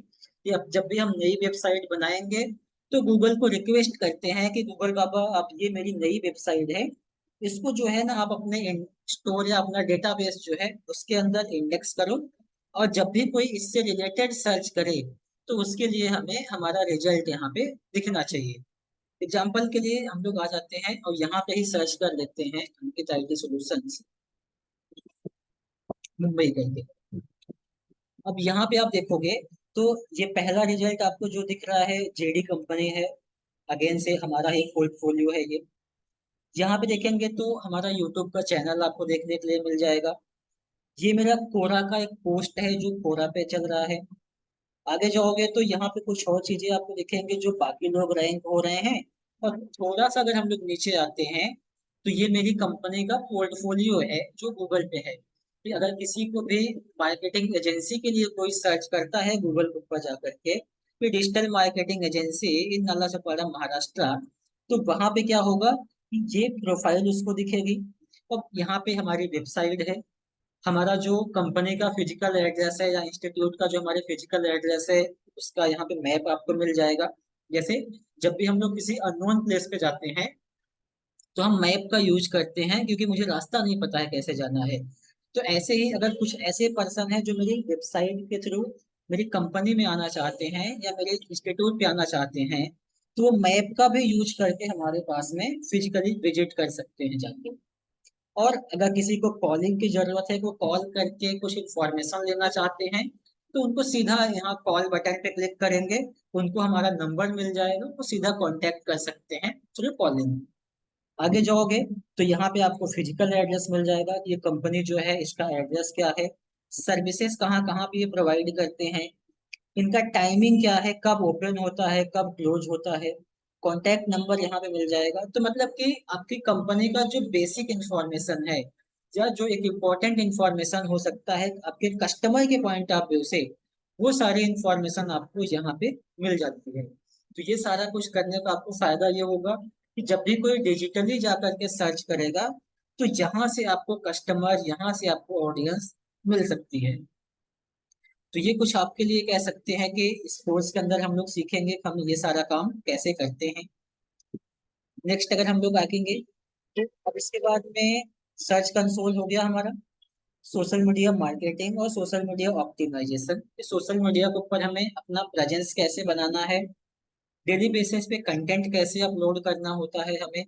कि अब जब भी हम नई वेबसाइट बनाएंगे तो गूगल को रिक्वेस्ट करते हैं कि गूगल बाबा आप ये मेरी नई वेबसाइट है, इसको जो है ना आप अपने स्टोर या अपना डेटाबेस जो है उसके अंदर इंडेक्स करो, और जब भी कोई इससे रिलेटेड सर्च करे तो उसके लिए हमें हमारा रिजल्ट यहाँ पे दिखना चाहिए। एग्जाम्पल के लिए हम लोग आ जाते हैं और यहाँ पे ही सर्च कर लेते हैं अंकित आईटी सॉल्यूशंस मुंबई करके। अब यहाँ पे आप देखोगे तो ये पहला रिजल्ट आपको जो दिख रहा है जेडी कंपनी है, अगेन से हमारा एक पोर्टफोलियो है ये। यहाँ पे देखेंगे तो हमारा यूट्यूब का चैनल आपको देखने के लिए मिल जाएगा। ये मेरा कोरा का एक पोस्ट है जो कोरा पे चल रहा है। आगे जाओगे तो यहाँ पे कुछ और चीजें आपको दिखेंगे जो बाकी लोग रैंक हो रहे हैं। और थोड़ा सा अगर हम लोग नीचे आते हैं तो ये मेरी कंपनी का पोर्टफोलियो है जो गूगल पे है। कि अगर किसी को भी मार्केटिंग एजेंसी के लिए कोई सर्च करता है गूगल के ऊपर जाकर के, फिर डिजिटल मार्केटिंग एजेंसी इन नालासोपारा महाराष्ट्र, तो वहां पे क्या होगा कि ये प्रोफाइल उसको दिखेगी। और यहाँ पे हमारी वेबसाइट है, हमारा जो कंपनी का फिजिकल एड्रेस है या इंस्टीट्यूट का जो हमारे फिजिकल एड्रेस है उसका यहाँ पे मैप आपको मिल जाएगा। जैसे जब भी हम लोग किसी अननोन प्लेस पे जाते हैं तो हम मैप का यूज करते हैं क्योंकि मुझे रास्ता नहीं पता है कैसे जाना है। तो ऐसे ही अगर कुछ ऐसे पर्सन है जो मेरी वेबसाइट के थ्रू मेरी कंपनी में आना चाहते हैं या मेरे इंस्टीट्यूट पे आना चाहते हैं, तो वो मैप का भी यूज करके हमारे पास में फिजिकली विजिट कर सकते हैं जाके। और अगर किसी को कॉलिंग की जरूरत है, वो कॉल करके कुछ इंफॉर्मेशन लेना चाहते हैं, तो उनको सीधा यहाँ कॉल बटन पे क्लिक करेंगे, उनको हमारा नंबर मिल जाएगा, वो सीधा कांटेक्ट कर सकते हैं थ्रू कॉलिंग। आगे जाओगे तो यहाँ पे आपको फिजिकल एड्रेस मिल जाएगा कि ये कंपनी जो है इसका एड्रेस क्या है, सर्विसेज कहाँ कहाँ पे ये प्रोवाइड करते हैं, इनका टाइमिंग क्या है, कब ओपन होता है कब क्लोज होता है, कॉन्टैक्ट नंबर यहाँ पे मिल जाएगा। तो मतलब कि आपकी कंपनी का जो बेसिक इंफॉर्मेशन है या जो एक इम्पोर्टेंट इंफॉर्मेशन हो सकता है आपके कस्टमर के पॉइंट ऑफ व्यू से, वो सारी इंफॉर्मेशन आपको यहाँ पे मिल जाती है। तो ये सारा कुछ करने का आपको फायदा ये होगा कि जब भी कोई डिजिटली जा करके सर्च करेगा तो यहाँ से आपको कस्टमर, यहाँ से आपको ऑडियंस मिल सकती है। तो ये कुछ आपके लिए कह सकते हैं कि इस कोर्स के अंदर हम लोग सीखेंगे कि हम ये सारा काम कैसे करते हैं। नेक्स्ट अगर हम लोग आएंगे तो अब इसके बाद में सर्च कंसोल हो गया हमारा, सोशल मीडिया मार्केटिंग और social media optimisation. Social media के ऊपर हमें अपना प्रेजेंस कैसे बनाना है, डेली बेसिस पे कंटेंट कैसे अपलोड करना होता है हमें,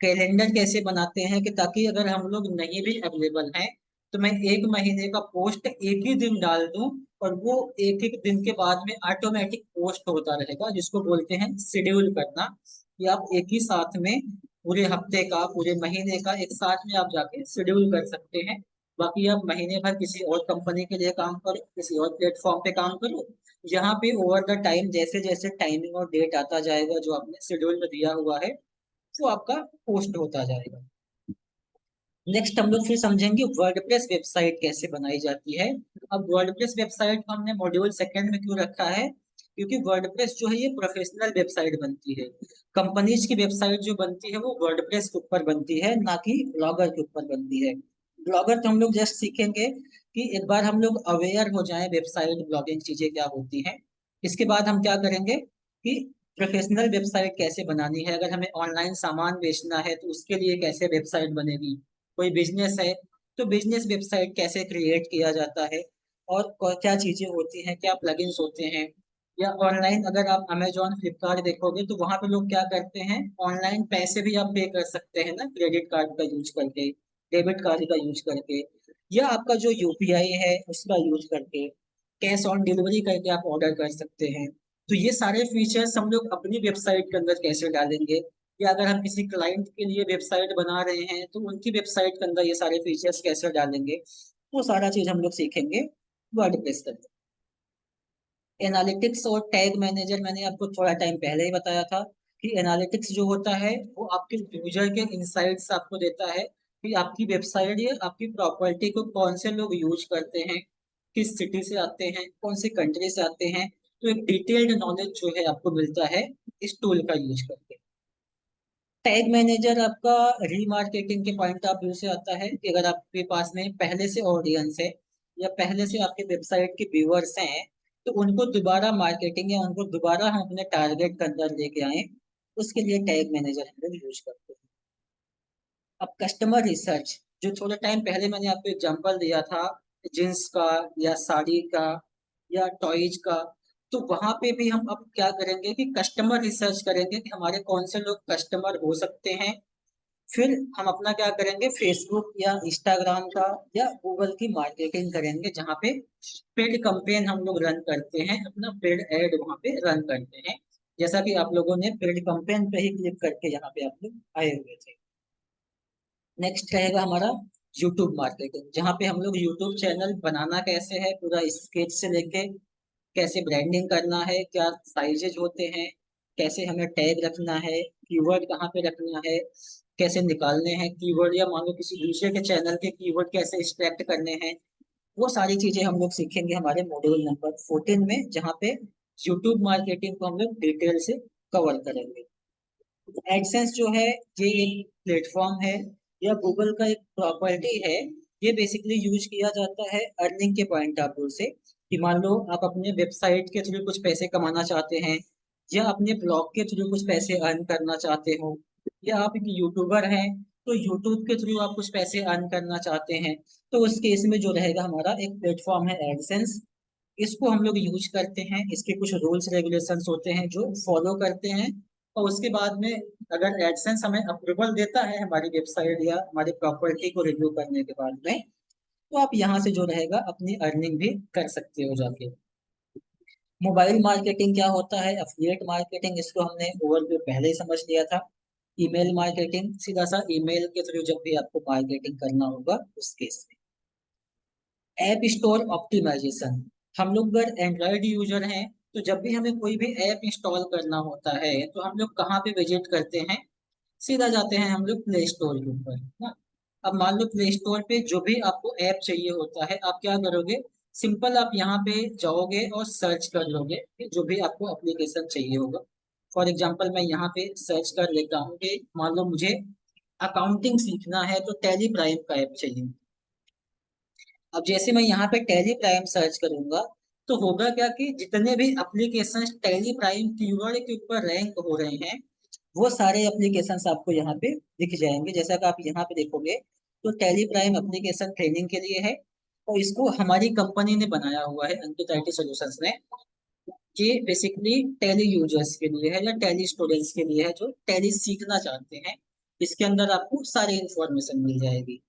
कैलेंडर कैसे बनाते हैं कि ताकि अगर हम लोग नहीं भी अवेलेबल हैं तो मैं एक महीने का पोस्ट एक ही दिन डाल दूं और वो एक एक दिन के बाद में ऑटोमेटिक पोस्ट होता रहेगा, जिसको बोलते हैं शेड्यूल करना। कि आप एक ही साथ में पूरे हफ्ते का पूरे महीने का एक साथ में आप जाके शेड्यूल कर सकते हैं। बाकी आप महीने भर किसी और कंपनी के लिए काम करो, किसी और प्लेटफॉर्म पे काम करो, यहाँ पे ओवर द टाइम जैसे जैसे टाइमिंग और डेट आता जाएगा जो आपने शेड्यूल में दिया हुआ है वो आपका पोस्ट होता जाएगा। नेक्स्ट हम लोग फिर समझेंगे वर्डप्रेस वेबसाइट कैसे बनाई जाती है। अब वर्डप्रेस वेबसाइट को हमने मॉड्यूल सेकंड में क्यों रखा है, क्योंकि वर्डप्रेस जो है ये प्रोफेशनल वेबसाइट बनती है। कंपनीज की वेबसाइट जो बनती है वो वर्डप्रेस के ऊपर बनती है, ना कि ब्लॉगर के ऊपर बनती है। ब्लॉगर तो हम लोग जस्ट सीखेंगे कि एक बार हम लोग अवेयर हो जाएं वेबसाइट ब्लॉगिंग चीजें क्या होती हैं, इसके बाद हम क्या करेंगे कि प्रोफेशनल वेबसाइट कैसे बनानी है, अगर हमें ऑनलाइन सामान बेचना है तो उसके लिए कैसे वेबसाइट बनेगी, कोई बिजनेस है तो बिजनेस वेबसाइट कैसे क्रिएट किया जाता है, और क्या चीजें होती हैं, क्या प्लगइन्स होते हैं। या ऑनलाइन अगर आप अमेजोन फ्लिपकार्ट देखोगे तो वहां पे लोग क्या करते हैं, ऑनलाइन पैसे भी आप पे कर सकते हैं ना, क्रेडिट कार्ड का यूज करके, डेबिट कार्ड का यूज करके, या आपका जो यूपीआई है उसका यूज करके कैश ऑन डिलीवरी करके आप ऑर्डर कर सकते हैं। तो ये सारे फीचर्स हम लोग अपनी वेबसाइट के अंदर कैसे डालेंगे, या अगर हम किसी क्लाइंट के लिए वेबसाइट बना रहे हैं तो उनकी वेबसाइट के अंदर ये सारे फीचर्स कैसे डालेंगे, वो सारा चीज हम लोग सीखेंगे वर्डप्रेस के अंदर। एनालिटिक्स और टैग मैनेजर मैंने आपको थोड़ा टाइम पहले ही बताया था कि एनालिटिक्स जो होता है वो आपके यूजर के इंसाइट्स आपको देता है कि आपकी वेबसाइट या आपकी प्रॉपर्टी को कौन से लोग यूज करते हैं, किस सिटी से आते हैं, कौन सी कंट्री से आते हैं। तो एक डिटेल्ड नॉलेज जो है आपको मिलता है इस टूल का यूज करके। टैग मैनेजर आपका रीमार्केटिंग के पॉइंट ऑफ व्यू से आता है कि अगर आपके पास में पहले से ऑडियंस है या पहले से आपके वेबसाइट के व्यूअर्स हैं, तो उनको दोबारा मार्केटिंग या उनको दोबारा हम अपने टारगेट के अंदर लेके आए, उसके लिए टैग मैनेजर हम लोग यूज करते हैं। अब कस्टमर रिसर्च, जो थोड़ा टाइम पहले मैंने आपको एग्जांपल दिया था, जींस का या साड़ी का या टॉयज का, तो वहां पे भी हम अब क्या करेंगे कि कस्टमर रिसर्च करेंगे कि हमारे कौन से लोग कस्टमर हो सकते हैं। फिर हम अपना क्या करेंगे, फेसबुक या इंस्टाग्राम का या गूगल की मार्केटिंग करेंगे, जहाँ पे पेड कैंपेन हम लोग रन करते हैं, अपना पेड एड वहाँ पे रन करते हैं, जैसा कि आप लोगों ने पेड कैंपेन पे ही क्लिक करके यहाँ पे आप लोग आए हुए थे। नेक्स्ट रहेगा हमारा यूट्यूब मार्केटिंग, जहाँ पे हम लोग यूट्यूब चैनल बनाना कैसे है, पूरा स्केच से लेके कैसे ब्रांडिंग करना है, क्या साइजेज होते हैं, कैसे हमें टैग रखना है, कीवर्ड कहाँ पे रखना है, कैसे निकालने हैं कीवर्ड, या मान लो किसी दूसरे के चैनल के कीवर्ड कैसे एक्सट्रैक्ट करने हैं, वो सारी चीजें हम लोग सीखेंगे हमारे मॉड्यूल नंबर 14 में, जहाँ पे यूट्यूब मार्केटिंग को हम लोग डिटेल से कवर करेंगे। एडसेंस जो है, ये एक प्लेटफॉर्म है या गूगल का एक प्रॉपर्टी है। ये बेसिकली यूज किया जाता है अर्निंग के पॉइंट ऑफ व्यू से, कि मान लो आप अपने वेबसाइट के थ्रू कुछ पैसे कमाना चाहते हैं, या अपने ब्लॉग के थ्रू कुछ पैसे अर्न करना चाहते हो, या आप एक यूट्यूबर हैं तो यूट्यूब के थ्रू आप कुछ पैसे अर्न करना चाहते हैं, तो उस केस में जो रहेगा हमारा एक प्लेटफॉर्म है एडसेंस। इसको हम लोग यूज करते हैं, इसके कुछ रूल्स रेगुलेशंस होते हैं जो फॉलो करते हैं, और उसके बाद में अगर एडसेंस हमें अप्रूवल देता है हमारी वेबसाइट या हमारी प्रॉपर्टी को रिव्यू करने के बाद में, तो आप यहाँ से जो रहेगा अपनी अर्निंग भी कर सकते हो जाके। मोबाइल मार्केटिंग क्या होता है, अफिलिएट मार्केटिंग, इसको हमने ओवरव्यू पहले ही समझ लिया था। ईमेल मार्केटिंग, सीधा सा ईमेल के थ्रू जब भी आपको मार्केटिंग करना होगा उस केस में। ऐप स्टोर ऑप्टिमाइजेशन, हम लोग अगर एंड्रॉयड यूजर हैं, तो जब भी हमें कोई भी ऐप इंस्टॉल करना होता है तो हम लोग कहाँ पे विजिट करते हैं, सीधा जाते हैं हम लोग प्ले स्टोर के ऊपर ना। अब मान लो प्ले स्टोर पे जो भी आपको ऐप चाहिए होता है, आप क्या करोगे, सिंपल आप यहाँ पे जाओगे और सर्च कर लोगे कि जो भी आपको एप्लीकेशन चाहिए होगा। फॉर एग्जांपल मैं यहाँ पे सर्च कर लेता हूँ कि मान लो मुझे अकाउंटिंग सीखना है तो टैली प्राइम का ऐप चाहिए। अब जैसे मैं यहाँ पे टैली प्राइम सर्च करूंगा, तो होगा क्या कि जितने भी एप्लीकेशन टैली प्राइम कीवर्ड के ऊपर रैंक हो रहे हैं, वो सारे एप्लीकेशंस आपको यहाँ पे दिख जाएंगे। जैसा कि आप यहाँ पे देखोगे, तो टैली प्राइम एप्लीकेशन ट्रेनिंग के लिए है, और इसको हमारी कंपनी ने बनाया हुआ है, अंकित आईटी सॉल्यूशंस ने। ये बेसिकली टैली यूजर्स के लिए है या टैली स्टूडेंट्स के लिए है जो टैली सीखना चाहते हैं। इसके अंदर आपको सारी इंफॉर्मेशन मिल जाएगी।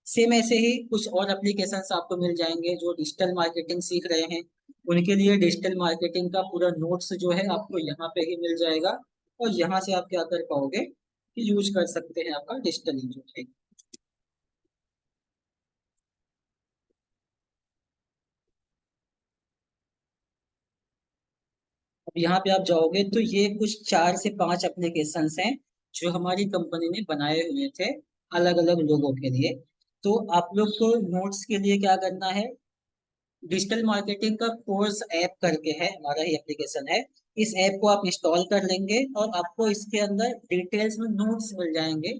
सेम ऐसे ही कुछ और एप्लीकेशंस आपको मिल जाएंगे जो डिजिटल मार्केटिंग सीख रहे हैं, उनके लिए डिजिटल मार्केटिंग का पूरा नोट्स जो है आपको यहाँ पे ही मिल जाएगा, और यहाँ से आप क्या कर पाओगे कि यूज कर सकते हैं आपका डिजिटल जो है। अब यहाँ पे आप जाओगे तो ये कुछ 4 से 5 एप्लीकेशंस हैं जो हमारी कंपनी ने बनाए हुए थे अलग अलग लोगों के लिए। तो आप लोग को नोट्स के लिए क्या करना है, डिजिटल मार्केटिंग का कोर्स ऐप करके है, हमारा ही एप्लीकेशन है। इस ऐप को आप इंस्टॉल कर लेंगे और आपको इसके अंदर डिटेल्स में नोट्स मिल जाएंगे।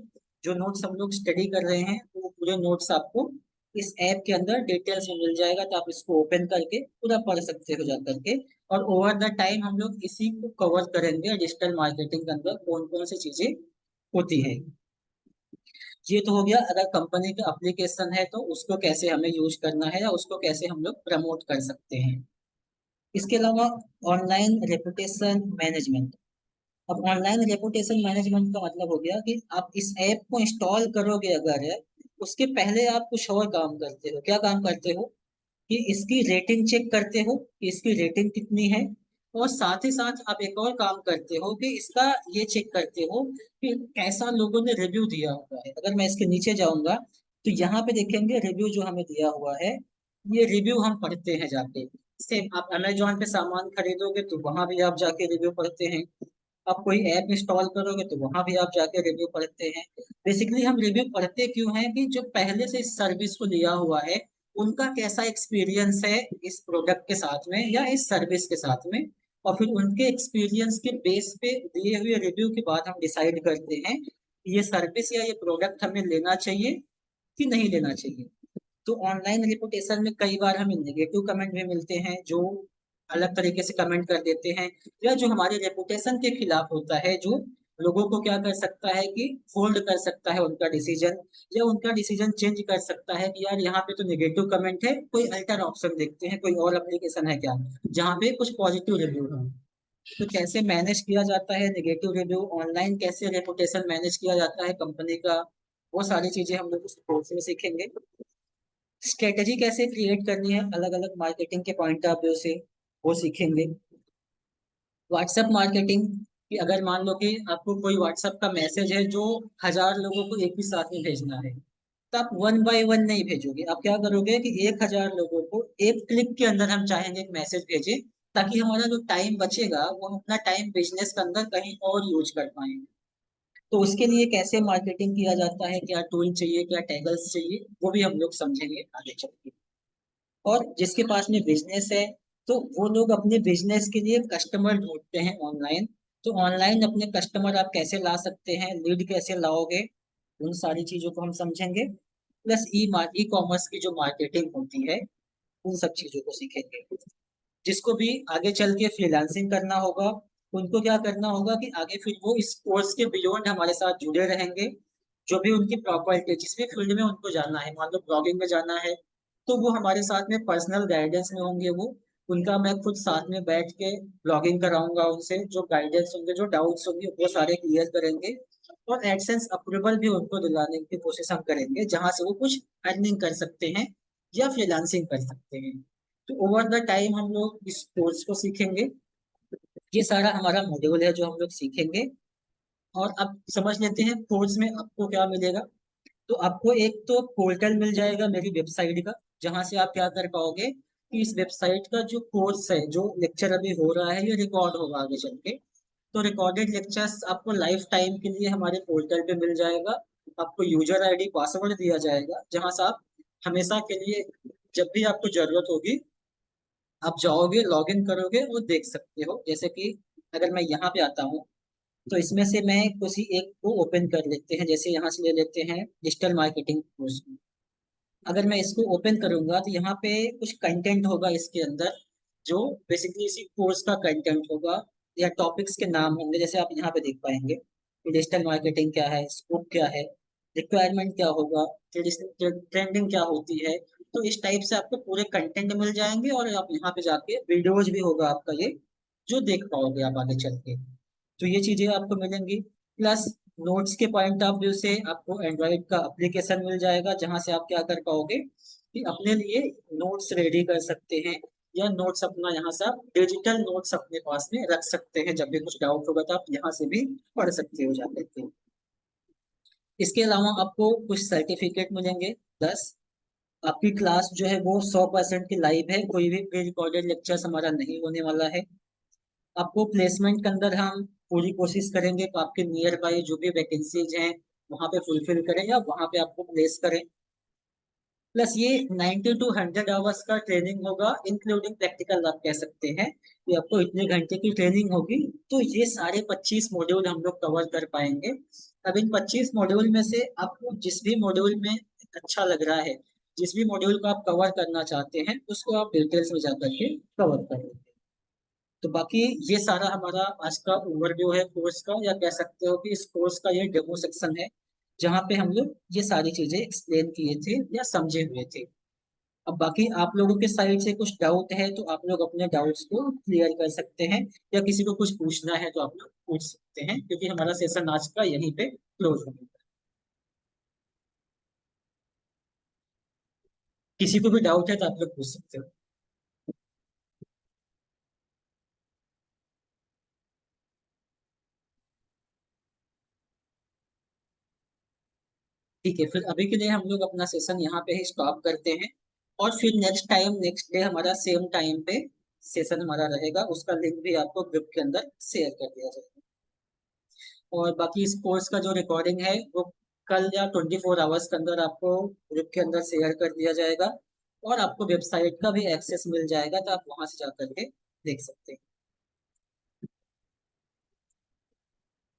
जो नोट्स हम लोग स्टडी कर रहे हैं वो पूरे नोट्स आपको इस ऐप के अंदर डिटेल्स में मिल जाएगा, तो आप इसको ओपन करके पूरा पढ़ सकते हो जा करके। और ओवर द टाइम हम लोग इसी को कवर करेंगे, डिजिटल मार्केटिंग के अंदर कौन कौन सी चीजें होती है। ये तो हो गया, अगर कंपनी का एप्लीकेशन है तो उसको कैसे हमें यूज करना है या उसको कैसे हम लोग प्रमोट कर सकते हैं। इसके अलावा ऑनलाइन रेपुटेशन मैनेजमेंट। अब ऑनलाइन रेपुटेशन मैनेजमेंट का मतलब हो गया कि आप इस ऐप को इंस्टॉल करोगे अगर, उसके पहले आप कुछ और काम करते हो। क्या काम करते हो कि इसकी रेटिंग चेक करते हो कि इसकी रेटिंग कितनी है, और साथ ही साथ आप एक और काम करते हो कि इसका ये चेक करते हो कि कैसा लोगों ने रिव्यू दिया हुआ है। अगर मैं इसके नीचे जाऊंगा तो यहाँ पे देखेंगे रिव्यू जो हमें दिया हुआ है, ये रिव्यू हम पढ़ते हैं जाके। सेम आप अमेजोन पे सामान खरीदोगे तो वहां भी आप जाके रिव्यू पढ़ते हैं, आप कोई ऐप इंस्टॉल करोगे तो वहां भी आप जाके रिव्यू पढ़ते हैं। बेसिकली हम रिव्यू पढ़ते क्यों हैं कि जो पहले से इस सर्विस को लिया हुआ है उनका कैसा एक्सपीरियंस है इस प्रोडक्ट के साथ में या इस सर्विस के साथ में, और फिर उनके एक्सपीरियंस के बेस पे दिए हुए रिव्यू के बाद हम डिसाइड करते हैं कि ये सर्विस या ये प्रोडक्ट हमें लेना चाहिए कि नहीं लेना चाहिए। तो ऑनलाइन रिपोर्टेशन में कई बार हमें नेगेटिव कमेंट भी मिलते हैं, जो अलग तरीके से कमेंट कर देते हैं, या जो हमारे रेपुटेशन के खिलाफ होता है, जो लोगों को क्या कर सकता है कि फोल्ड कर सकता है उनका डिसीजन, या उनका डिसीजन चेंज कर सकता है कि यार यहाँ पे तो नेगेटिव कमेंट है, कोई अल्टर ऑप्शन देखते हैं, कोई और एप्लीकेशन है क्या जहाँ पे कुछ पॉजिटिव रिव्यू हो। तो कैसे मैनेज किया जाता है नेगेटिव रिव्यू ऑनलाइन, कैसे रेपुटेशन मैनेज किया जाता है कंपनी का, वो सारी चीजें हम लोग इस कोर्स में सीखेंगे। स्ट्रेटेजी कैसे क्रिएट करनी है अलग अलग मार्केटिंग के पॉइंट ऑफ व्यू से, वो सीखेंगे। व्हाट्सएप मार्केटिंग कि अगर मान लो कि आपको कोई व्हाट्सएप का मैसेज है जो 1,000 लोगों को एक ही साथ में भेजना है, तो आप वन बाय वन नहीं भेजोगे, आप क्या करोगे कि 1,000 लोगों को एक क्लिक के अंदर हम चाहेंगे एक मैसेज भेजें, ताकि हमारा जो टाइम बचेगा वो हम अपना टाइम बिजनेस के अंदर कहीं और यूज कर पाएंगे। तो उसके लिए कैसे मार्केटिंग किया जाता है, क्या टूल चाहिए, क्या टैगल्स चाहिए, वो भी हम लोग समझेंगे आगे चल के। और जिसके पास में बिजनेस है, तो वो लोग अपने बिजनेस के लिए कस्टमर ढूंढते हैं ऑनलाइन। तो ऑनलाइन अपने कस्टमर आप कैसे ला सकते हैं, लीड कैसे लाओगे, उन सारी चीजों को हम समझेंगे। प्लस ई कॉमर्स की जो मार्केटिंग होती है, उन सब चीजों को सीखेंगे। जिसको भी आगे चल के फ्रीलांसिंग करना होगा, उनको क्या करना होगा कि आगे फिर वो इस कोर्स के बियॉन्ड हमारे साथ जुड़े रहेंगे। जो भी उनकी प्रॉपर्टी, जिस भी फील्ड में उनको जाना है, मान लो ब्लॉगिंग में जाना है, तो वो हमारे साथ में पर्सनल गाइडेंस में होंगे। वो उनका मैं खुद साथ में बैठ के ब्लॉगिंग कराऊंगा, उनसे जो गाइडेंस होंगे, जो डाउट्स होंगे, वो सारे क्लियर करेंगे। और एडसेंस अप्रूवल भी उनको दिलाने की कोशिश हम करेंगे, जहां से वो कुछ अर्निंग कर सकते हैं या फ्रीलांसिंग कर सकते हैं। तो ओवर द टाइम हम लोग इस कोर्स को सीखेंगे। ये सारा हमारा मॉड्यूल है जो हम लोग सीखेंगे। और अब समझ लेते हैं कोर्स में आपको क्या मिलेगा। तो आपको एक तो पोर्टल मिल जाएगा मेरी वेबसाइट का, जहां से आप क्या कर पाओगे कि इस वेबसाइट का जो कोर्स है, जो लेक्चर अभी हो रहा है, ये रिकॉर्ड होगा आगे चल के। तो रिकॉर्डेड लेक्चर्स आपको लाइफ टाइम के लिए हमारे पोर्टल पे मिल जाएगा। आपको यूजर आईडी पासवर्ड दिया जाएगा, जहां से आप हमेशा के लिए, जब भी आपको जरूरत होगी, आप जाओगे, लॉग इन करोगे, वो देख सकते हो। जैसे कि अगर मैं यहाँ पे आता हूँ, तो इसमें से मैं किसी एक को ओपन कर लेते हैं। जैसे यहाँ से ले लेते हैं डिजिटल मार्केटिंग कोर्स। अगर मैं इसको ओपन करूंगा तो यहाँ पे कुछ कंटेंट होगा इसके अंदर, जो बेसिकली इसी कोर्स का कंटेंट होगा, या टॉपिक्स के नाम होंगे। जैसे आप यहाँ पे देख पाएंगे कि डिजिटल मार्केटिंग क्या है, स्कोप क्या है, रिक्वायरमेंट क्या होगा, ट्रेंडिंग क्या होती है। तो इस टाइप से आपको पूरे कंटेंट मिल जाएंगे, और आप यहाँ पे जाके वीडियोज भी होगा आपका ये, जो देख पाओगे आप आगे चल के। तो ये चीजें आपको मिलेंगी। प्लस नोट्स के पॉइंट ऑफ व्यू से आपको एंड्रॉइड का एप्लीकेशन मिल जाएगा, जहां से आप क्या कर पाओगे कि अपने लिए नोट्स रेडी कर सकते हैं, या नोट्स अपना यहाँ से आप डिजिटल नोट्स अपने पास में रख सकते हैं। जब भी कुछ डाउट होगा तो आप यहाँ से भी पढ़ सकते हो जा करके। इसके अलावा आपको कुछ सर्टिफिकेट मिलेंगे 10। आपकी क्लास जो है वो 100% की लाइव है, कोई भी प्री रिकॉर्डेड लेक्चर्स हमारा नहीं होने वाला है। आपको प्लेसमेंट के अंदर हम पूरी कोशिश करेंगे कि आपके नियर बाई जो भी वैकेंसीज हैं वहां पे फुलफिल करें, या वहां पे आपको प्लेस करें। प्लस ये 90 टू 100 आवर्स का ट्रेनिंग होगा, इंक्लूडिंग प्रैक्टिकल, आप कह सकते हैं कि आपको इतने घंटे की ट्रेनिंग होगी। तो ये सारे 25 मॉड्यूल हम लोग कवर कर पाएंगे। अब इन 25 मॉड्यूल में से आपको जिस भी मॉड्यूल में अच्छा लग रहा है, जिस भी मॉड्यूल को आप कवर करना चाहते हैं, उसको आप डिटेल्स में जाकर के कवर कर लेंगे। तो बाकी ये सारा हमारा आज का ओवरव्यू है कोर्स का, या कह सकते हो कि इस कोर्स का ये डेमो सेक्शन है, जहाँ पे हम लोग ये सारी चीजें एक्सप्लेन किए थे या समझे हुए थे। अब बाकी आप लोगों के साइड से कुछ डाउट है तो आप लोग अपने डाउट्स को क्लियर कर सकते हैं, या किसी को कुछ पूछना है तो आप लोग पूछ सकते हैं, क्योंकि हमारा सेशन आज का यहीं पे क्लोज हो गया। किसी को भी डाउट है तो आप लोग पूछ सकते हो। ठीक है, फिर अभी के लिए हम लोग अपना सेशन यहाँ पे ही स्टॉप करते हैं। और फिर नेक्स्ट टाइम, नेक्स्ट डे हमारा सेम टाइम पे सेशन हमारा रहेगा, उसका लिंक भी आपको ग्रुप के अंदर शेयर कर दिया जाएगा। और बाकी इस कोर्स का जो रिकॉर्डिंग है वो कल या 24 आवर्स के अंदर आपको ग्रुप के अंदर शेयर कर दिया जाएगा। और आपको वेबसाइट का भी एक्सेस मिल जाएगा, तो आप वहां से जा करके देख सकते हैं।